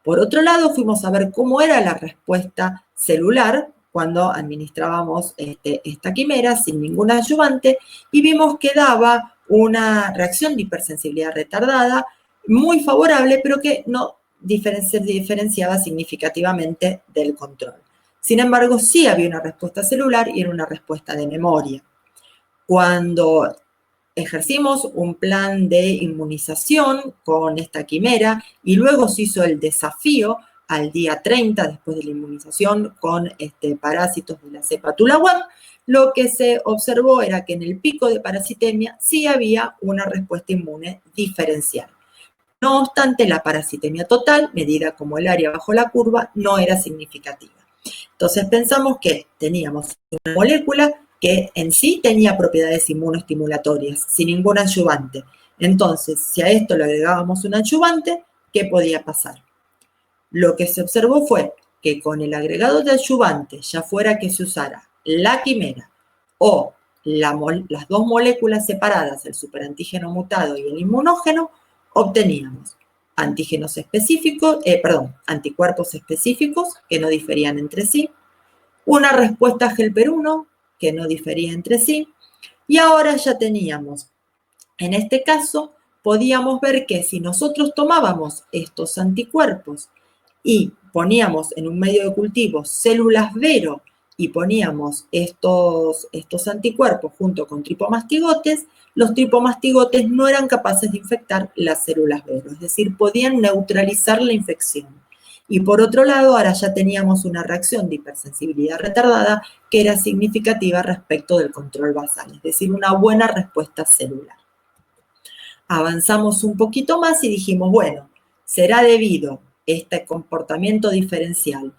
Speaker 1: Por otro lado, fuimos a ver cómo era la respuesta celular cuando administrábamos esta quimera sin ningún adyuvante y vimos que daba una reacción de hipersensibilidad retardada muy favorable, pero que no se diferenciaba significativamente del control. Sin embargo, sí había una respuesta celular y era una respuesta de memoria. Cuando ejercimos un plan de inmunización con esta quimera y luego se hizo el desafío al día 30 después de la inmunización con parásitos de la cepa Tula-1, lo que se observó era que en el pico de parasitemia sí había una respuesta inmune diferencial. No obstante, la parasitemia total, medida como el área bajo la curva, no era significativa. Entonces pensamos que teníamos una molécula que en sí tenía propiedades inmunoestimulatorias, sin ningún adyuvante. Entonces, si a esto le agregábamos un adyuvante, ¿qué podía pasar? Lo que se observó fue que con el agregado de adyuvante, ya fuera que se usara la quimera o las dos moléculas separadas, el superantígeno mutado y el inmunógeno, obteníamos antígenos específicos, anticuerpos específicos que no diferían entre sí, una respuesta helper 1 que no difería entre sí, y ahora ya teníamos, en este caso, podíamos ver que si nosotros tomábamos estos anticuerpos y poníamos en un medio de cultivo células Vero y poníamos estos anticuerpos junto con tripomastigotes, los tripomastigotes no eran capaces de infectar las células Vero, es decir, podían neutralizar la infección. Y por otro lado, ahora ya teníamos una reacción de hipersensibilidad retardada que era significativa respecto del control basal, es decir, una buena respuesta celular. Avanzamos un poquito más y dijimos, bueno, ¿será debido este comportamiento diferencial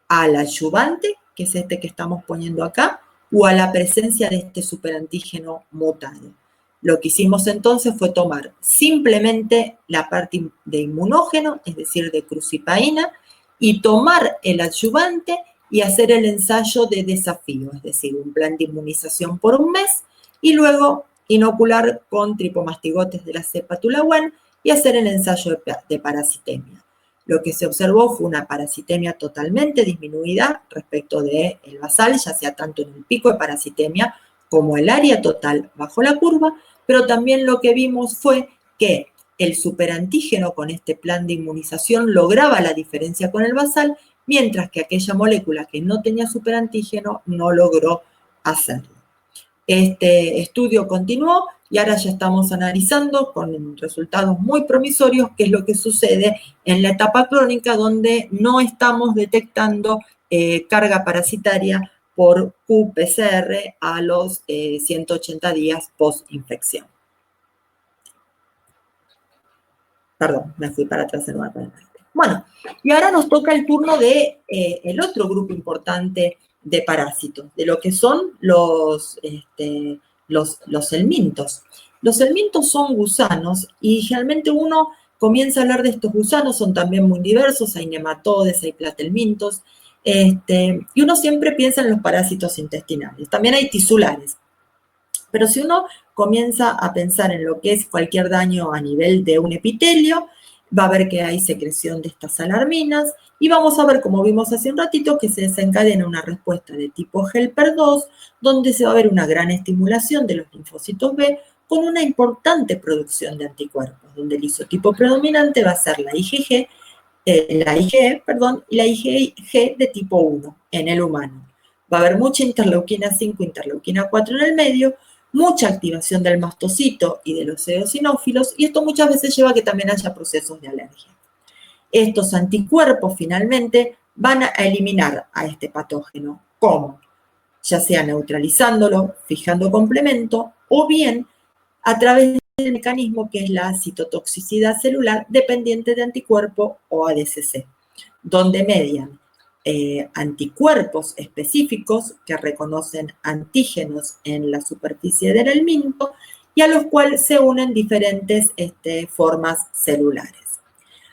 Speaker 1: al adyuvante, que es este que estamos poniendo acá, o a la presencia de este superantígeno mutado? Lo que hicimos entonces fue tomar simplemente la parte de inmunógeno, es decir, de crucipaína, y tomar el adyuvante y hacer el ensayo de desafío, es decir, un plan de inmunización por un mes, y luego inocular con tripomastigotes de la cepa Tula-1 y hacer el ensayo de parasitemia. Lo que se observó fue una parasitemia totalmente disminuida respecto del basal, ya sea tanto en el pico de parasitemia como el área total bajo la curva, pero también lo que vimos fue que el superantígeno con este plan de inmunización lograba la diferencia con el basal, mientras que aquella molécula que no tenía superantígeno no logró hacerlo. Este estudio continuó y ahora ya estamos analizando con resultados muy promisorios qué es lo que sucede en la etapa crónica donde no estamos detectando carga parasitaria por qPCR a los 180 días post-infección. Perdón, me fui para atrás en una parte. Bueno, y ahora nos toca el turno de el otro grupo importante de parásitos, de lo que son los helmintos. Los helmintos son gusanos y generalmente uno comienza a hablar de estos gusanos, son también muy diversos, hay nematodes, hay platelmintos, y uno siempre piensa en los parásitos intestinales. También hay tisulares. Pero si uno comienza a pensar en lo que es cualquier daño a nivel de un epitelio, va a ver que hay secreción de estas alarminas y vamos a ver, como vimos hace un ratito, que se desencadena una respuesta de tipo helper 2, donde se va a ver una gran estimulación de los linfocitos B con una importante producción de anticuerpos, donde el isotipo predominante va a ser la IgE y la IgG de tipo 1 en el humano. Va a haber mucha interleuquina 5, interleuquina 4 en el medio, mucha activación del mastocito y de los eosinófilos, y esto muchas veces lleva a que también haya procesos de alergia. Estos anticuerpos finalmente van a eliminar a este patógeno. ¿Cómo? Ya sea neutralizándolo, fijando complemento, o bien a través del mecanismo que es la citotoxicidad celular dependiente de anticuerpo o ADCC, donde median anticuerpos específicos que reconocen antígenos en la superficie del helminto y a los cuales se unen diferentes formas celulares.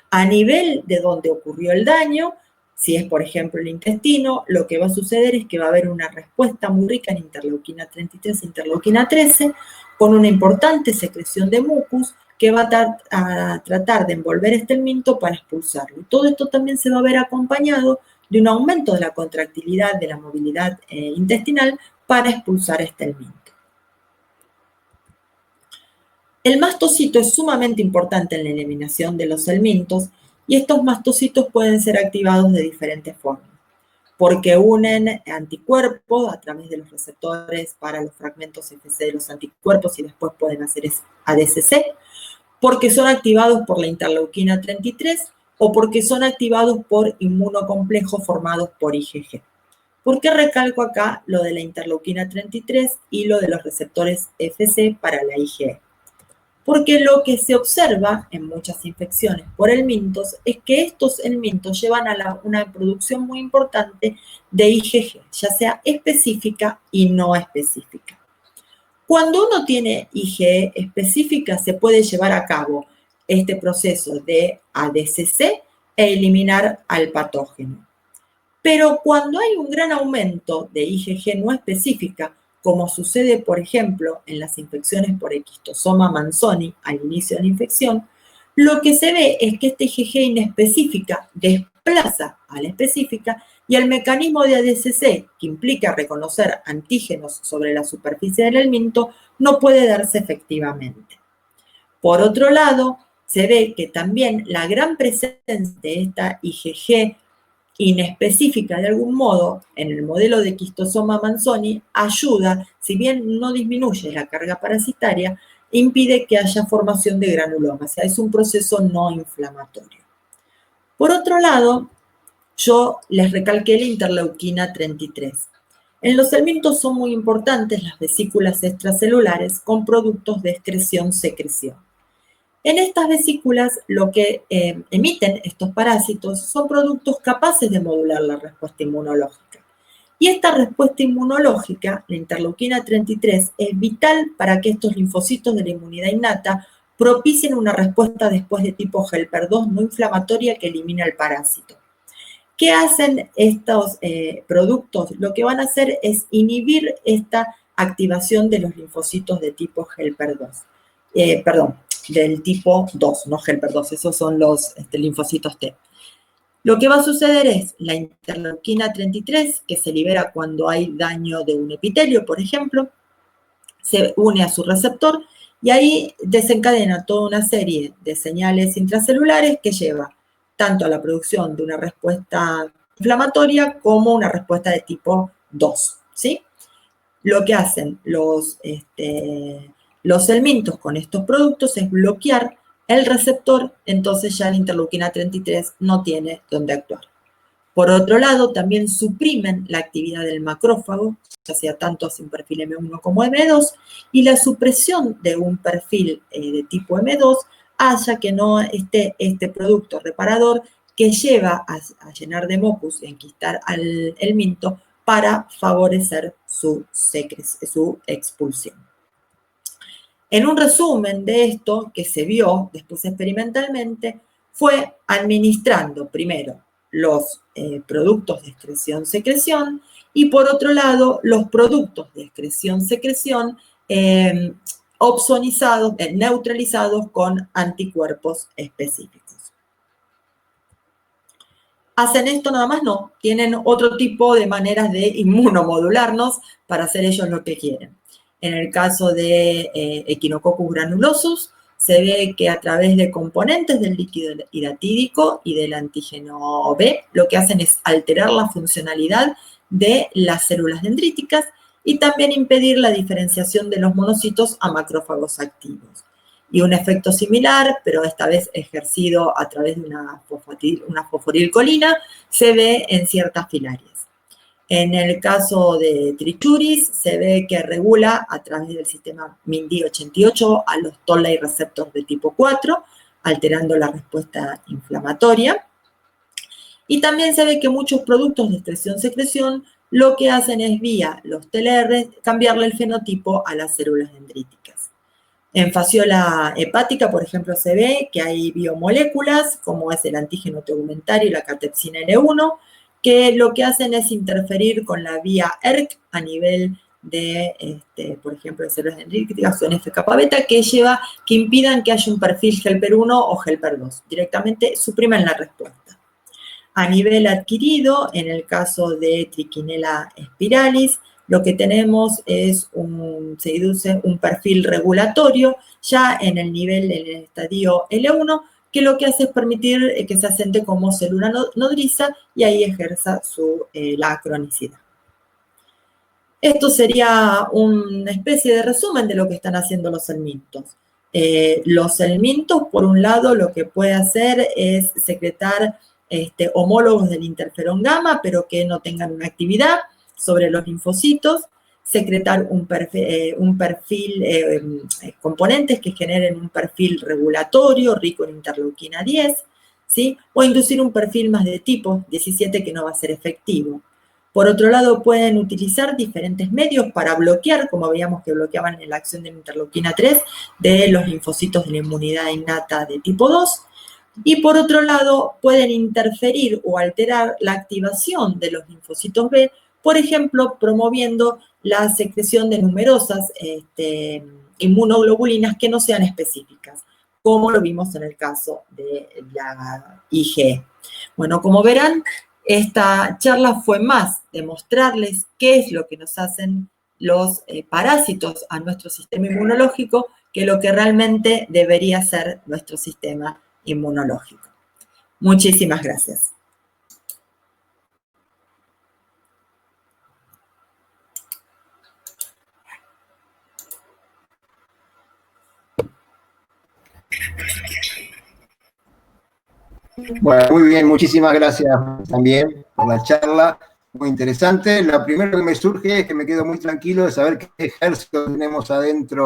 Speaker 1: A nivel de donde ocurrió el daño, si es por ejemplo el intestino, lo que va a suceder es que va a haber una respuesta muy rica en interleuquina 33 e interleuquina 13 con una importante secreción de mucus que va a tratar de envolver este helminto para expulsarlo. Y todo esto también se va a ver acompañado de un aumento de la contractilidad, de la movilidad intestinal para expulsar este helminto. El mastocito es sumamente importante en la eliminación de los helmintos Y estos mastocitos pueden ser activados de diferentes formas, porque unen anticuerpos a través de los receptores para los fragmentos FC de los anticuerpos y después pueden hacer ADCC, porque son activados por la interleuquina 33 o porque son activados por inmunocomplejos formados por IgG. ¿Por qué recalco acá lo de la interleuquina 33 y lo de los receptores FC para la IgE? Porque lo que se observa en muchas infecciones por helmintos es que estos helmintos llevan a una producción muy importante de IgG, ya sea específica y no específica. Cuando uno tiene IgE específica, se puede llevar a cabo este proceso de ADCC e eliminar al patógeno. Pero cuando hay un gran aumento de IgG no específica, como sucede, por ejemplo, en las infecciones por Schistosoma manzoni al inicio de la infección, lo que se ve es que esta IgG inespecífica desplaza a la específica y el mecanismo de ADCC, que implica reconocer antígenos sobre la superficie del helminto, no puede darse efectivamente. Por otro lado, se ve que también la gran presencia de esta IgG inespecífica de algún modo en el modelo de Schistosoma manzoni ayuda, si bien no disminuye la carga parasitaria, impide que haya formación de granuloma, o sea, es un proceso no inflamatorio. Por otro lado, yo les recalqué la interleuquina 33. En los helmintos son muy importantes las vesículas extracelulares con productos de excreción-secreción. En estas vesículas lo que emiten estos parásitos son productos capaces de modular la respuesta inmunológica. Y esta respuesta inmunológica, la interleuquina 33, es vital para que estos linfocitos de la inmunidad innata propicien una respuesta después de tipo helper 2 no inflamatoria que elimina el parásito. ¿Qué hacen estos productos? Lo que van a hacer es inhibir esta activación de los linfocitos de tipo helper 2. Del tipo 2, no helper 2, esos son los linfocitos T. Lo que va a suceder es la interleuquina 33, que se libera cuando hay daño de un epitelio, por ejemplo, se une a su receptor y ahí desencadena toda una serie de señales intracelulares que lleva tanto a la producción de una respuesta inflamatoria como una respuesta de tipo 2, ¿sí? Lo que hacen los helmintos con estos productos es bloquear el receptor, entonces ya la interleuquina 33 no tiene dónde actuar. Por otro lado, también suprimen la actividad del macrófago, ya sea tanto hacia un perfil M1 como M2, y la supresión de un perfil de tipo M2 hace que no esté este producto reparador que lleva a llenar de mucus y a enquistar al helminto para favorecer su expulsión. En un resumen de esto que se vio después experimentalmente, fue administrando primero los productos de excreción-secreción y por otro lado los productos de excreción-secreción neutralizados con anticuerpos específicos. ¿Hacen esto nada más? No, tienen otro tipo de maneras de inmunomodularnos para hacer ellos lo que quieren. En el caso de Echinococcus granulosus, se ve que a través de componentes del líquido hiratídico y del antígeno B, lo que hacen es alterar la funcionalidad de las células dendríticas y también impedir la diferenciación de los monocitos a macrófagos activos. Y un efecto similar, pero esta vez ejercido a través de una fosforilcolina, se ve en ciertas filarias. En el caso de Trichuris, se ve que regula a través del sistema MIND88 a los Toll-like receptors de tipo 4, alterando la respuesta inflamatoria. Y también se ve que muchos productos de excreción-secreción lo que hacen es vía los TLR cambiarle el fenotipo a las células dendríticas. En fasciola hepática, por ejemplo, se ve que hay biomoléculas, como es el antígeno tegumentario y la catepsina L1, que lo que hacen es interferir con la vía ERK a nivel de, por ejemplo, de células dendríticas o NF-kappa-beta, que impidan que haya un perfil helper 1 o helper 2. Directamente suprimen la respuesta. A nivel adquirido, en el caso de Trichinella spiralis, lo que tenemos es se deduce un perfil regulatorio ya en el nivel, en el estadio L1, que lo que hace es permitir que se asente como célula nodriza y ahí ejerza la cronicidad. Esto sería una especie de resumen de lo que están haciendo los helmintos. Los helmintos, por un lado, lo que puede hacer es secretar homólogos del interferón gamma, pero que no tengan una actividad sobre los linfocitos, secretar componentes que generen un perfil regulatorio rico en interleuquina 10, ¿sí? O inducir un perfil más de tipo 17 que no va a ser efectivo. Por otro lado, pueden utilizar diferentes medios para bloquear, como veíamos que bloqueaban en la acción de la interleuquina 3, de los linfocitos de la inmunidad innata de tipo 2. Y por otro lado, pueden interferir o alterar la activación de los linfocitos B, por ejemplo, promoviendo la secreción de numerosas inmunoglobulinas que no sean específicas, como lo vimos en el caso de la IgE. Bueno, como verán, esta charla fue más de mostrarles qué es lo que nos hacen los parásitos a nuestro sistema inmunológico que lo que realmente debería ser nuestro sistema inmunológico. Muchísimas gracias.
Speaker 2: Bueno, muy bien, muchísimas gracias también por la charla, muy interesante. Lo primero que me surge es que me quedo muy tranquilo de saber qué ejército tenemos adentro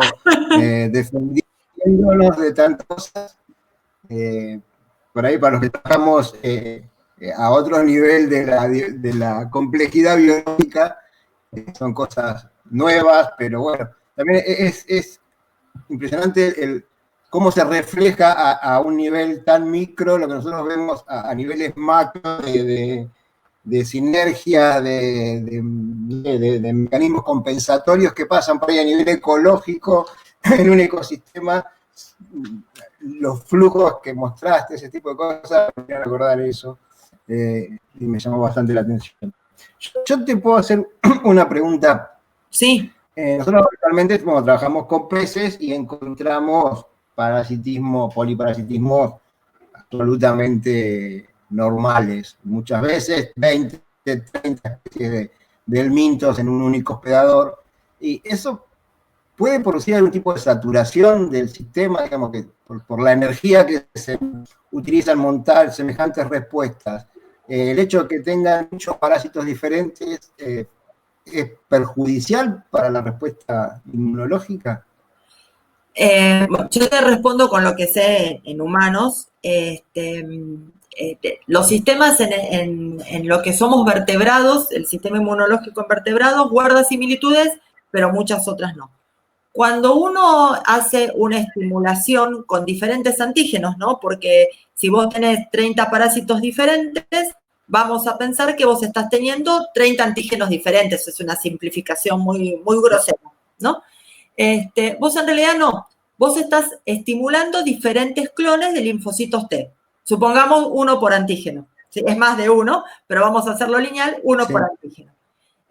Speaker 2: defendiéndonos de tantas cosas. Por ahí, para los que estamos a otro nivel de la complejidad biológica, son cosas nuevas, pero bueno, también es impresionante cómo se refleja a un nivel tan micro lo que nosotros vemos a niveles macro de sinergia, de mecanismos compensatorios que pasan por ahí a nivel ecológico en un ecosistema. Los flujos que mostraste, ese tipo de cosas, me voy a recordar eso, y me llamó bastante la atención. Yo te puedo hacer una pregunta.
Speaker 1: Sí.
Speaker 2: Nosotros actualmente trabajamos con peces y encontramos parasitismo, poliparasitismo absolutamente normales. Muchas veces 20, 30 especies de helmintos en un único hospedador. Y eso puede producir algún tipo de saturación del sistema, digamos, que por la energía que se utiliza en montar semejantes respuestas. El hecho de que tengan muchos parásitos diferentes ¿es perjudicial para la respuesta inmunológica?
Speaker 1: Yo te respondo con lo que sé en humanos. Los sistemas en lo que somos vertebrados, el sistema inmunológico en vertebrados guarda similitudes, pero muchas otras no. Cuando uno hace una estimulación con diferentes antígenos, ¿no? Porque si vos tenés 30 parásitos diferentes, vamos a pensar que vos estás teniendo 30 antígenos diferentes. Es una simplificación muy, muy grosera, ¿no? Vos en realidad no. Vos estás estimulando diferentes clones de linfocitos T. Supongamos uno por antígeno. ¿Sí? Es más de uno, pero vamos a hacerlo lineal, uno por antígeno.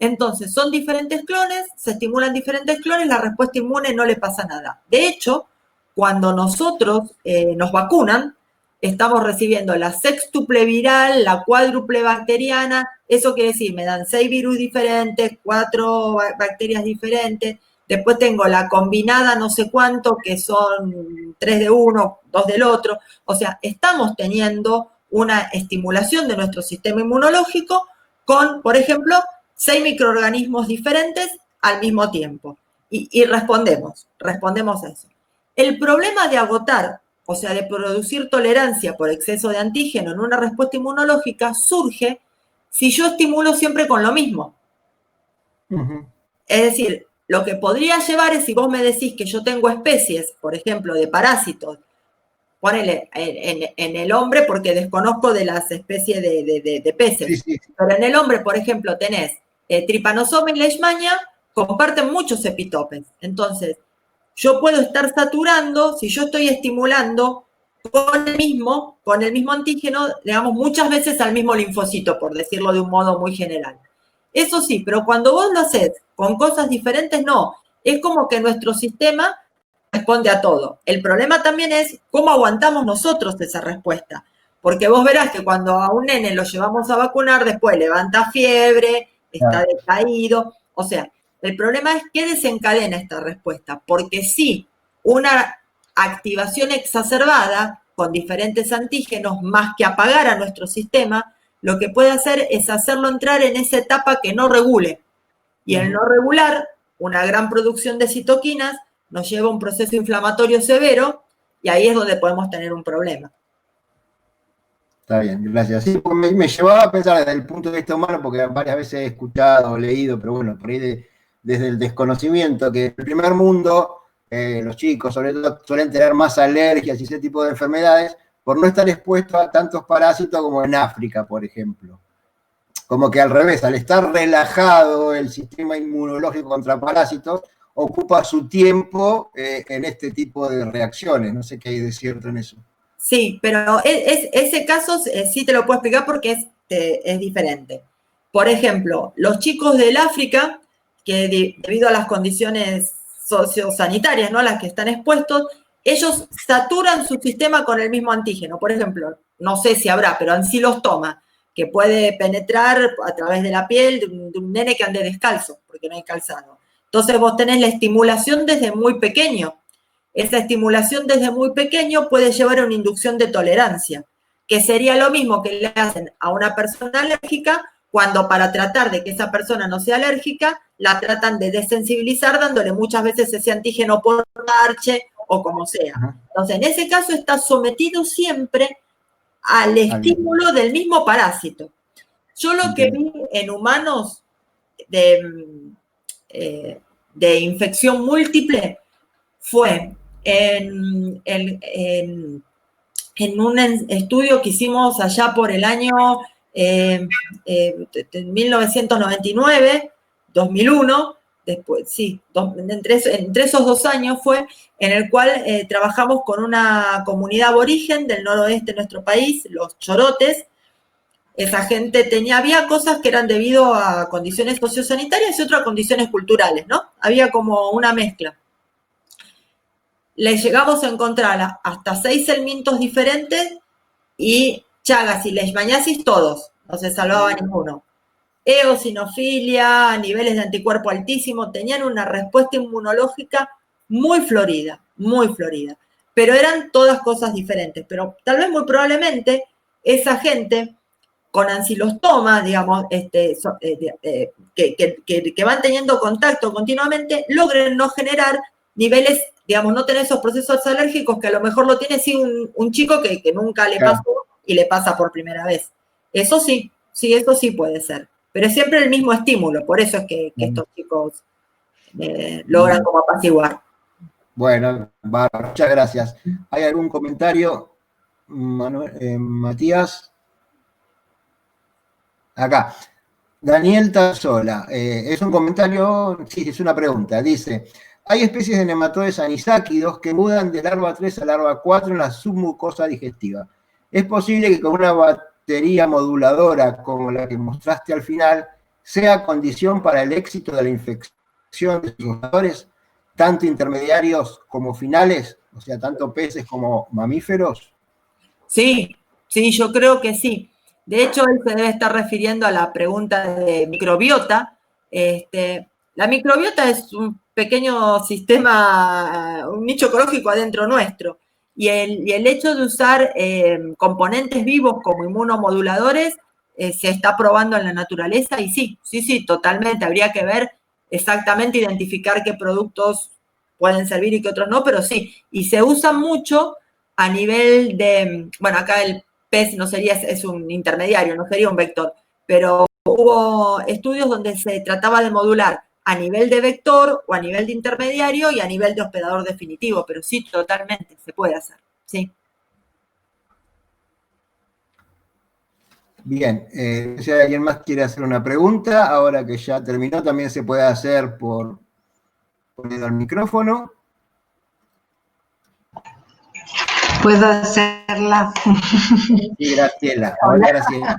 Speaker 1: Entonces, son diferentes clones, se estimulan diferentes clones, la respuesta inmune no le pasa nada. De hecho, cuando nosotros nos vacunan, estamos recibiendo la sextuple viral, la cuádruple bacteriana, eso quiere decir, me dan 6 virus diferentes, 4 bacterias diferentes, después tengo la combinada no sé cuánto, que son 3 de uno, 2 del otro. O sea, estamos teniendo una estimulación de nuestro sistema inmunológico con, por ejemplo, 6 microorganismos diferentes al mismo tiempo. Y respondemos a eso. El problema de agotar, o sea, de producir tolerancia por exceso de antígeno en una respuesta inmunológica, surge si yo estimulo siempre con lo mismo. Es decir, lo que podría llevar es si vos me decís que yo tengo especies, por ejemplo, de parásitos, ponele en el hombre, porque desconozco de las especies de peces, sí. Pero en el hombre, por ejemplo, tenés Trypanosoma y Leishmania, comparten muchos epitopes. Entonces, yo puedo estar saturando, si yo estoy estimulando con el mismo antígeno, digamos, muchas veces al mismo linfocito, por decirlo de un modo muy general. Eso sí, pero cuando vos lo haces con cosas diferentes, no. Es como que nuestro sistema responde a todo. El problema también es cómo aguantamos nosotros esa respuesta. Porque vos verás que cuando a un nene lo llevamos a vacunar, después levanta fiebre, está decaído. O sea, el problema es qué desencadena esta respuesta. Porque sí, una activación exacerbada con diferentes antígenos, más que apagar a nuestro sistema, lo que puede hacer es hacerlo entrar en esa etapa que no regule. Y el no regular, una gran producción de citoquinas, nos lleva a un proceso inflamatorio severo y ahí es donde podemos tener un problema.
Speaker 2: Está bien, gracias. Sí, porque me llevaba a pensar desde el punto de vista humano, porque varias veces he escuchado, leído, pero bueno, por ahí desde el desconocimiento, que en el primer mundo los chicos sobre todo suelen tener más alergias y ese tipo de enfermedades por no estar expuestos a tantos parásitos como en África, por ejemplo. Como que al revés, al estar relajado el sistema inmunológico contra parásitos, ocupa su tiempo en este tipo de reacciones. No sé qué hay de cierto en eso.
Speaker 1: Sí, pero ese caso sí te lo puedo explicar porque es diferente. Por ejemplo, los chicos del África, que debido a las condiciones sociosanitarias, ¿no?, a las que están expuestos, ellos saturan su sistema con el mismo antígeno. Por ejemplo, no sé si habrá, pero ancilostoma, que puede penetrar a través de la piel de un nene que ande descalzo, porque no hay calzado. Entonces vos tenés la estimulación desde muy pequeño. Esa estimulación desde muy pequeño puede llevar a una inducción de tolerancia, que sería lo mismo que le hacen a una persona alérgica cuando para tratar de que esa persona no sea alérgica, la tratan de desensibilizar dándole muchas veces ese antígeno por parche o como sea. Entonces, en ese caso está sometido siempre al estímulo del mismo parásito. Yo lo que vi en humanos de infección múltiple fue en un estudio que hicimos allá por el año 1999, 2001, después, sí, entre esos 2 años fue en el cual trabajamos con una comunidad aborigen del noroeste de nuestro país, los chorotes. Esa gente había cosas que eran debido a condiciones sociosanitarias y otras condiciones culturales, ¿no? Había como una mezcla. Les llegamos a encontrar hasta 6 segmentos diferentes y chagas y leishmaniasis todos, no se salvaba ninguno. Eosinofilia, niveles de anticuerpo altísimos, tenían una respuesta inmunológica muy florida, pero eran todas cosas diferentes, pero tal vez muy probablemente esa gente con ancilostoma, digamos, que van teniendo contacto continuamente, logren no generar niveles, digamos, no tener esos procesos alérgicos que a lo mejor lo tiene sí un chico que nunca le pasó y le pasa por primera vez. Eso sí, eso sí puede ser. Pero es siempre el mismo estímulo, por eso es que estos chicos logran como apaciguar.
Speaker 2: Bueno, muchas gracias. ¿Hay algún comentario, Matías? Acá. Daniel Tazola, es un comentario, sí, es una pregunta. Dice, hay especies de nematodes anisáquidos que mudan de larva 3 a larva 4 en la submucosa digestiva. ¿Es posible que con una batería moduladora como la que mostraste al final sea condición para el éxito de la infección de sus jugadores, tanto intermediarios como finales, o sea, tanto peces como mamíferos?
Speaker 1: Sí, yo creo que sí. De hecho, él se debe estar refiriendo a la pregunta de microbiota. La microbiota es un pequeño sistema, un nicho ecológico adentro nuestro. Y el hecho de usar componentes vivos como inmunomoduladores se está probando en la naturaleza y sí, totalmente. Habría que ver exactamente, identificar qué productos pueden servir y qué otros no, pero sí. Y se usa mucho a nivel de, bueno, acá el pez no sería, es un intermediario, no sería un vector, pero hubo estudios donde se trataba de modular a nivel de vector o a nivel de intermediario y a nivel de hospedador definitivo, pero sí, totalmente, se puede hacer, sí.
Speaker 2: Bien, si alguien más quiere hacer una pregunta, ahora que ya terminó, también se puede hacer por poniendo el micrófono.
Speaker 3: ¿Puedo hacerla?
Speaker 2: Sí, Graciela. Hola, Graciela.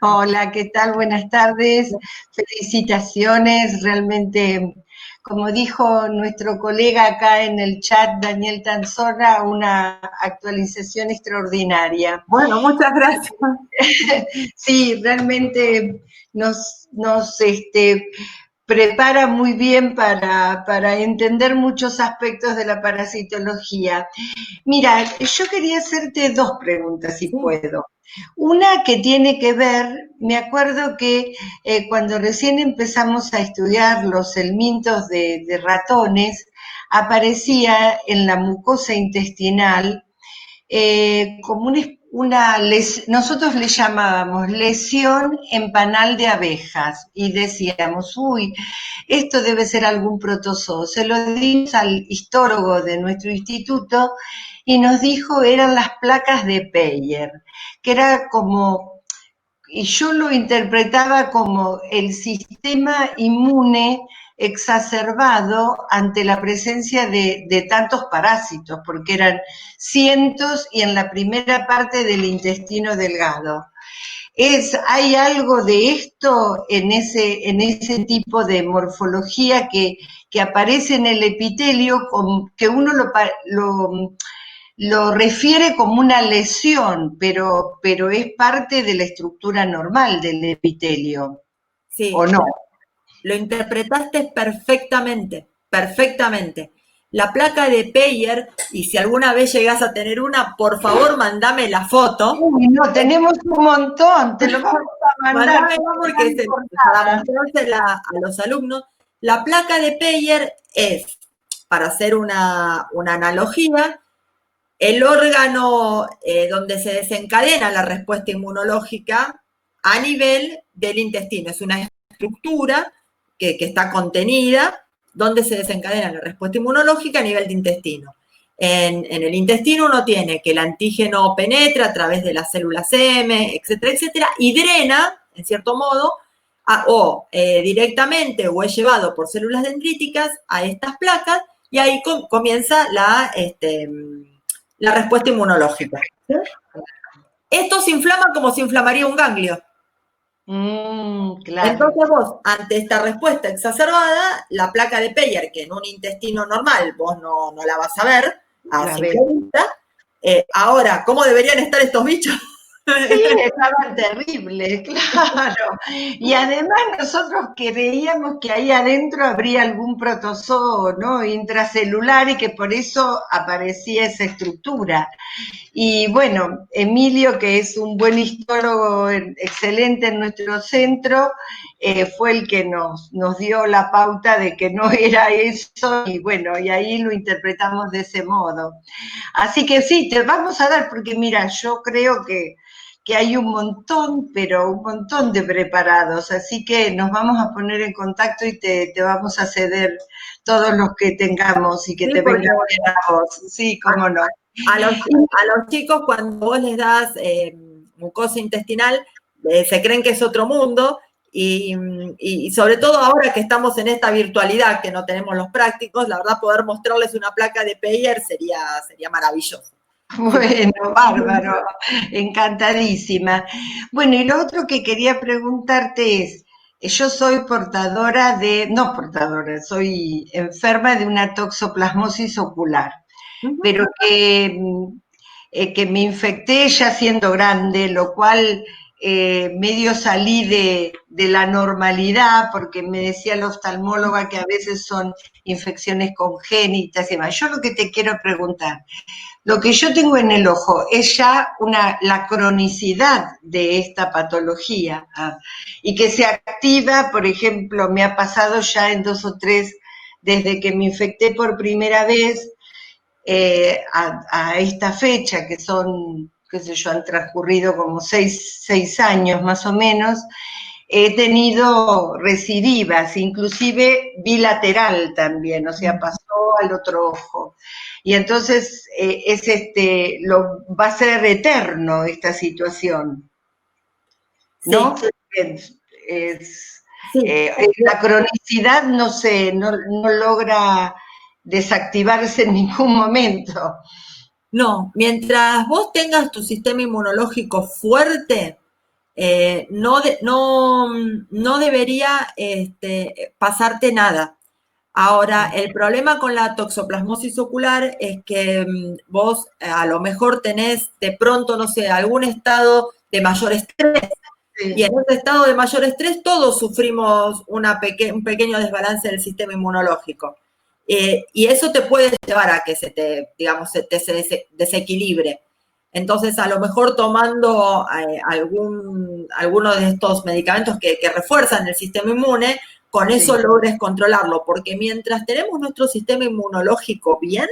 Speaker 3: Hola, ¿qué tal? Buenas tardes. Felicitaciones, realmente como dijo nuestro colega acá en el chat, Daniel Tanzona, una actualización extraordinaria.
Speaker 1: Bueno, muchas gracias.
Speaker 3: Sí, realmente nos prepara muy bien para entender muchos aspectos de la parasitología. Mira, yo quería hacerte dos preguntas, si puedo. Una que tiene que ver, me acuerdo que cuando recién empezamos a estudiar los helmintos de ratones, aparecía en la mucosa intestinal como nosotros le llamábamos lesión en panal de abejas y decíamos, uy, esto debe ser algún protozoo. Se lo dimos al histólogo de nuestro instituto y nos dijo eran las placas de Peyer, que era como, y yo lo interpretaba como el sistema inmune exacerbado ante la presencia de tantos parásitos, porque eran cientos y en la primera parte del intestino delgado. ¿Hay algo de esto en ese tipo de morfología que aparece en el epitelio, que uno lo refiere como una lesión, pero es parte de la estructura normal del epitelio,
Speaker 1: Sí,
Speaker 3: ¿o no?
Speaker 1: lo interpretaste perfectamente, perfectamente. La placa de Peyer, y si alguna vez llegas a tener una, por favor, mandame la foto.
Speaker 3: Uy, no, tenemos un montón, te lo vamos a mandar.
Speaker 1: Mandámela porque para mostrársela a los alumnos. La placa de Peyer es, para hacer una analogía, el órgano donde se desencadena la respuesta inmunológica a nivel del intestino. Es una estructura que está contenida donde se desencadena la respuesta inmunológica a nivel de intestino. En el intestino uno tiene que el antígeno penetra a través de las células M, etcétera, etcétera, y drena, en cierto modo, directamente o es llevado por células dendríticas a estas placas y ahí comienza la respuesta inmunológica. Esto se inflama como se inflamaría un ganglio.
Speaker 3: Claro.
Speaker 1: Entonces vos, ante esta respuesta exacerbada, la placa de Peyer, que en un intestino normal vos no la vas a ver, a simple vista, ahora, ¿cómo deberían estar estos bichos?
Speaker 3: Sí, estaban terribles, claro. Y además nosotros creíamos que ahí adentro habría algún protozoo, ¿no? Intracelular y que por eso aparecía esa estructura. Y bueno, Emilio, que es un buen histólogo excelente en nuestro centro, fue el que nos dio la pauta de que no era eso y bueno, y ahí lo interpretamos de ese modo. Así que sí, te vamos a dar, porque mira, yo creo que hay un montón, pero un montón de preparados, así que nos vamos a poner en contacto y te vamos a ceder todos los que tengamos y que te vengan bien a vos. Sí, cómo no.
Speaker 1: A los chicos, cuando vos les das mucosa intestinal, se creen que es otro mundo y sobre todo ahora que estamos en esta virtualidad, que no tenemos los prácticos, la verdad poder mostrarles una placa de Peyer sería maravilloso.
Speaker 3: Bueno, bárbaro, encantadísima. Bueno, y lo otro que quería preguntarte es, yo soy soy enferma de una toxoplasmosis ocular, pero que me infecté ya siendo grande, lo cual medio salí de la normalidad, porque me decía la oftalmóloga que a veces son infecciones congénitas y demás. Yo lo que te quiero preguntar, lo que yo tengo en el ojo es ya la cronicidad de esta patología y que se activa, por ejemplo, me ha pasado ya en 2 o 3, desde que me infecté por primera vez a esta fecha, que son, qué sé yo, han transcurrido como 6 años más o menos, he tenido recidivas, inclusive bilateral también, o sea, pasó al otro ojo. Y entonces va a ser eterno esta situación, ¿no?
Speaker 1: Sí.
Speaker 3: La cronicidad no logra desactivarse en ningún momento.
Speaker 1: No, mientras vos tengas tu sistema inmunológico fuerte, no debería pasarte nada. Ahora, el problema con la toxoplasmosis ocular es que vos a lo mejor tenés de pronto, no sé, algún estado de mayor estrés. Sí. Y en ese estado de mayor estrés todos sufrimos un pequeño desbalance del sistema inmunológico. Y eso te puede llevar a que se desequilibre. Entonces, a lo mejor tomando alguno de estos medicamentos que refuerzan el sistema inmune, con eso logres controlarlo, porque mientras tenemos nuestro sistema inmunológico bien,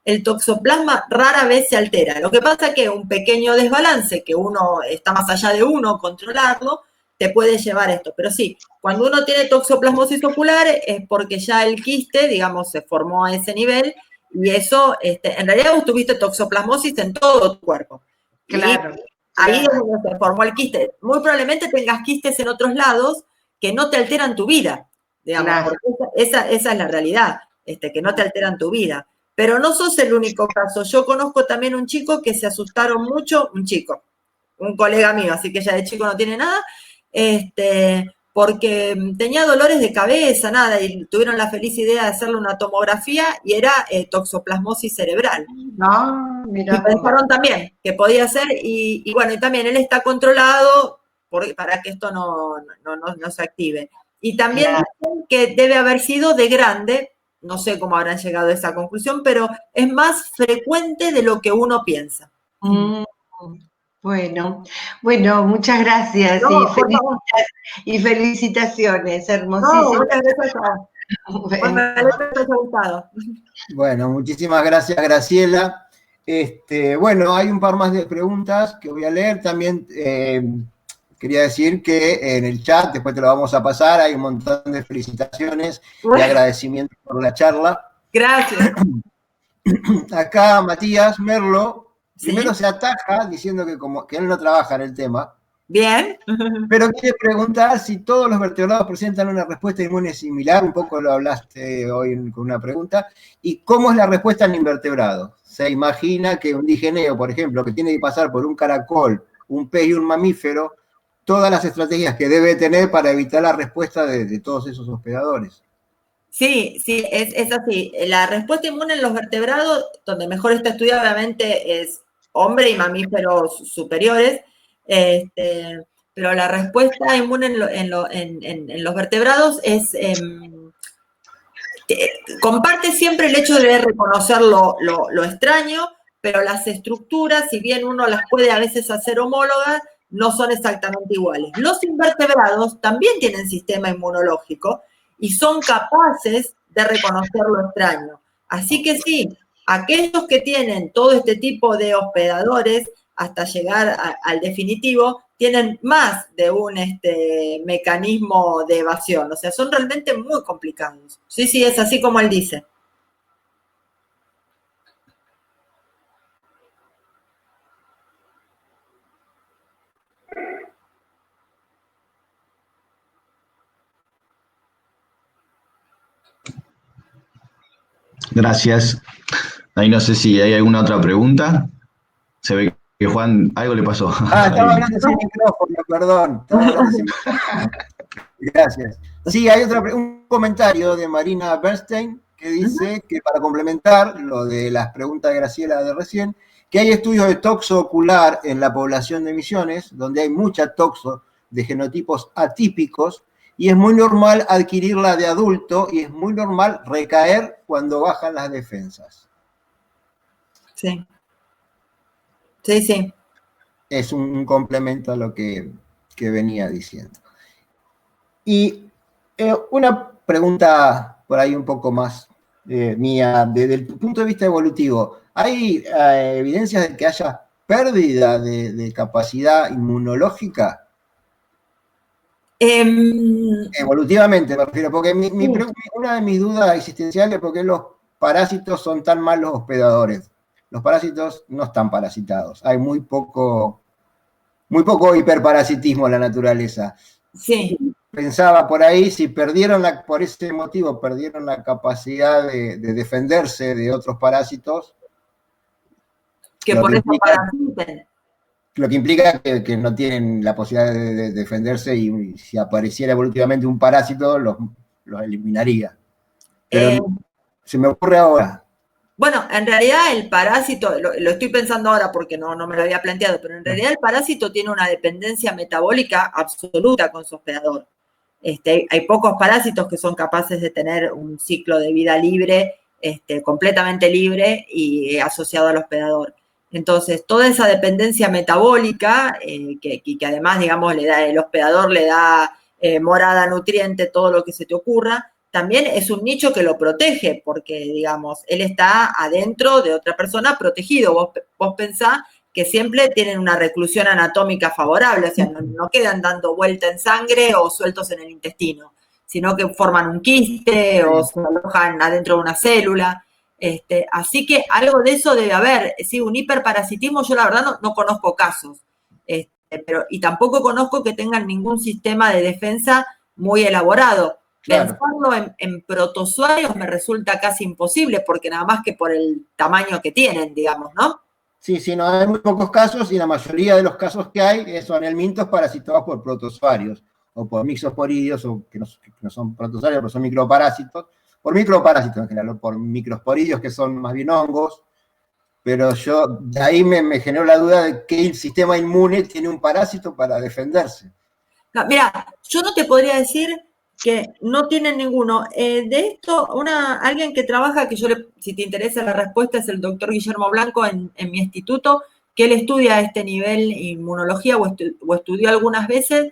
Speaker 1: el toxoplasma rara vez se altera. Lo que pasa es que un pequeño desbalance, que uno está más allá de uno controlarlo, te puede llevar a esto. Pero sí, cuando uno tiene toxoplasmosis ocular es porque ya el quiste, digamos, se formó a ese nivel, y eso, en realidad vos tuviste toxoplasmosis en todo tu cuerpo.
Speaker 3: Claro.
Speaker 1: Ahí es donde se formó el quiste. Muy probablemente tengas quistes en otros lados que no te alteran tu vida, digamos, claro. Porque esa es la realidad, que no te alteran tu vida. Pero no sos el único caso. Yo conozco también un chico que se asustaron mucho, un colega mío, así que ya de chico no tiene nada, porque tenía dolores de cabeza, nada, y tuvieron la feliz idea de hacerle una tomografía y era toxoplasmosis cerebral.
Speaker 3: No, mira.
Speaker 1: Y pensaron también que podía ser, y bueno, y también él está controlado para que esto no se active. Y también dicen que debe haber sido de grande, no sé cómo habrán llegado a esa conclusión, pero es más frecuente de lo que uno piensa.
Speaker 3: Bueno, muchas gracias y felicitaciones, hermosísimas.
Speaker 1: No, muchas gracias a
Speaker 2: Bueno, muchísimas gracias, Graciela. Bueno, hay un par más de preguntas que voy a leer. También quería decir que en el chat, después te lo vamos a pasar, hay un montón de felicitaciones y agradecimientos por la charla.
Speaker 1: Gracias.
Speaker 2: Acá Matías Merlo, primero se ataja diciendo que él no trabaja en el tema.
Speaker 1: Bien.
Speaker 2: Pero quiere preguntar si todos los vertebrados presentan una respuesta inmune similar, un poco lo hablaste hoy con una pregunta, y cómo es la respuesta en invertebrados. Se imagina que un digeneo, por ejemplo, que tiene que pasar por un caracol, un pez y un mamífero, todas las estrategias que debe tener para evitar la respuesta de todos esos hospedadores.
Speaker 1: Sí, es así. La respuesta inmune en los vertebrados, donde mejor está estudiada obviamente es hombre y mamíferos superiores, pero la respuesta inmune en los vertebrados es, comparte siempre el hecho de reconocer lo extraño, pero las estructuras, si bien uno las puede a veces hacer homólogas, no son exactamente iguales. Los invertebrados también tienen sistema inmunológico y son capaces de reconocer lo extraño. Así que sí, aquellos que tienen todo este tipo de hospedadores, hasta llegar al definitivo, tienen más de un mecanismo de evasión. O sea, son realmente muy complicados. Sí, es así como él dice.
Speaker 4: Gracias. Ahí no sé si hay alguna otra pregunta. Se ve que Juan, algo le pasó.
Speaker 2: Estaba hablando sin micrófono, perdón. Gracias. Sí, hay un comentario de Marina Bernstein que dice que para complementar lo de las preguntas de Graciela de recién, que hay estudios de toxo ocular en la población de Misiones, donde hay mucha toxo de genotipos atípicos, y es muy normal adquirirla de adulto y es muy normal recaer cuando bajan las defensas.
Speaker 1: Sí.
Speaker 2: Es un complemento a lo que venía diciendo. Y una pregunta por ahí un poco más mía, desde el punto de vista evolutivo, ¿hay evidencias de que haya pérdida de capacidad inmunológica? Evolutivamente me refiero, porque una de mis dudas existenciales es por qué los parásitos son tan malos hospedadores. Los parásitos no están parasitados, hay muy poco hiperparasitismo en la naturaleza.
Speaker 1: Sí.
Speaker 2: Pensaba por ahí, si por ese motivo perdieron la capacidad de defenderse de otros parásitos.
Speaker 1: Que por eso parasiten.
Speaker 2: Lo que implica que no tienen la posibilidad de defenderse y si apareciera evolutivamente un parásito, los eliminaría. Pero se me ocurre ahora.
Speaker 1: Bueno, en realidad el parásito, lo estoy pensando ahora porque no me lo había planteado, pero en realidad el parásito tiene una dependencia metabólica absoluta con su hospedador. Hay pocos parásitos que son capaces de tener un ciclo de vida libre, completamente libre y asociado al hospedador. Entonces, toda esa dependencia metabólica, que además, digamos, el hospedador le da morada, nutriente, todo lo que se te ocurra, también es un nicho que lo protege, porque, digamos, él está adentro de otra persona protegido. Vos pensás que siempre tienen una reclusión anatómica favorable, o sea, no quedan dando vuelta en sangre o sueltos en el intestino, sino que forman un quiste o se alojan adentro de una célula. Así que algo de eso debe haber. Sí, un hiperparasitismo yo la verdad no conozco casos, y tampoco conozco que tengan ningún sistema de defensa muy elaborado. Claro. Pensarlo en protozoarios me resulta casi imposible, porque nada más que por el tamaño que tienen, digamos, ¿no?
Speaker 2: Sí, no, hay muy pocos casos y la mayoría de los casos que hay son helmintos parasitados por protozoarios o por mixosporidios, o que no son protozoarios, pero son microparásitos, por microparásitos en general, o por microsporidios que son más bien hongos, pero de ahí me generó la duda de que el sistema inmune tiene un parásito para defenderse.
Speaker 1: No, mira, yo no te podría decir que no tienen ninguno. De esto, alguien que trabaja, que si te interesa la respuesta, es el doctor Guillermo Blanco en mi instituto, que él estudia este nivel inmunología o estudió algunas veces,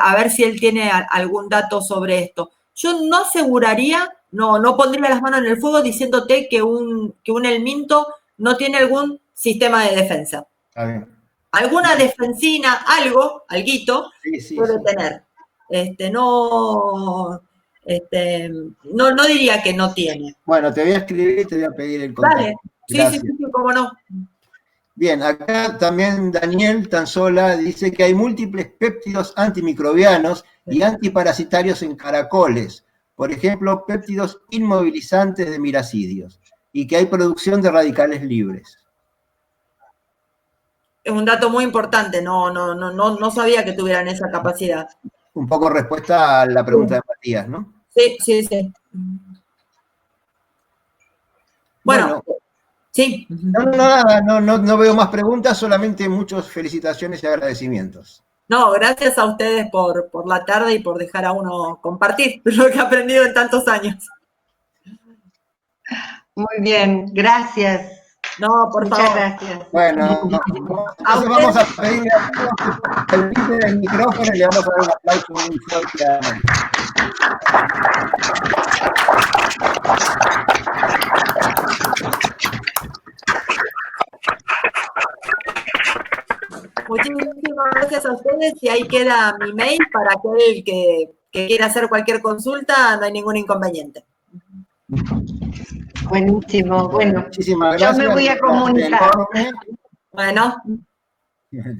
Speaker 1: a ver si él tiene algún dato sobre esto. Yo no aseguraría, no pondría las manos en el fuego diciéndote que un helminto no tiene algún sistema de defensa.
Speaker 2: Está bien.
Speaker 1: Alguna defensina, alguito, puede tener. No diría que no tiene.
Speaker 2: Bueno, te voy a escribir y te voy a pedir el contacto.
Speaker 1: Vale, sí, cómo no.
Speaker 2: Bien, acá también Daniel Tanzola dice que hay múltiples péptidos antimicrobianos y antiparasitarios en caracoles, por ejemplo, péptidos inmovilizantes de miracidios, y que hay producción de radicales libres.
Speaker 1: Es un dato muy importante, no sabía que tuvieran esa capacidad.
Speaker 2: Un poco respuesta a la pregunta de Matías, ¿no?
Speaker 1: Sí. Bueno, sí.
Speaker 2: No veo más preguntas, solamente muchas felicitaciones y agradecimientos.
Speaker 1: No, gracias a ustedes por la tarde y por dejar a uno compartir lo que ha aprendido en tantos años.
Speaker 3: Muy bien, gracias.
Speaker 1: No, por
Speaker 3: Muchas
Speaker 1: favor.
Speaker 3: Gracias.
Speaker 2: Bueno, entonces vamos a pedirle a todos que permiten el micrófono y le vamos a dar un aplauso muy fuerte a María.
Speaker 1: Muchísimas gracias a ustedes y ahí queda mi mail para aquel que quiera hacer cualquier consulta, no hay ningún inconveniente.
Speaker 3: Buenísimo, bueno.
Speaker 2: Muchísimas gracias.
Speaker 3: Yo me voy a comunicar.
Speaker 1: Bueno.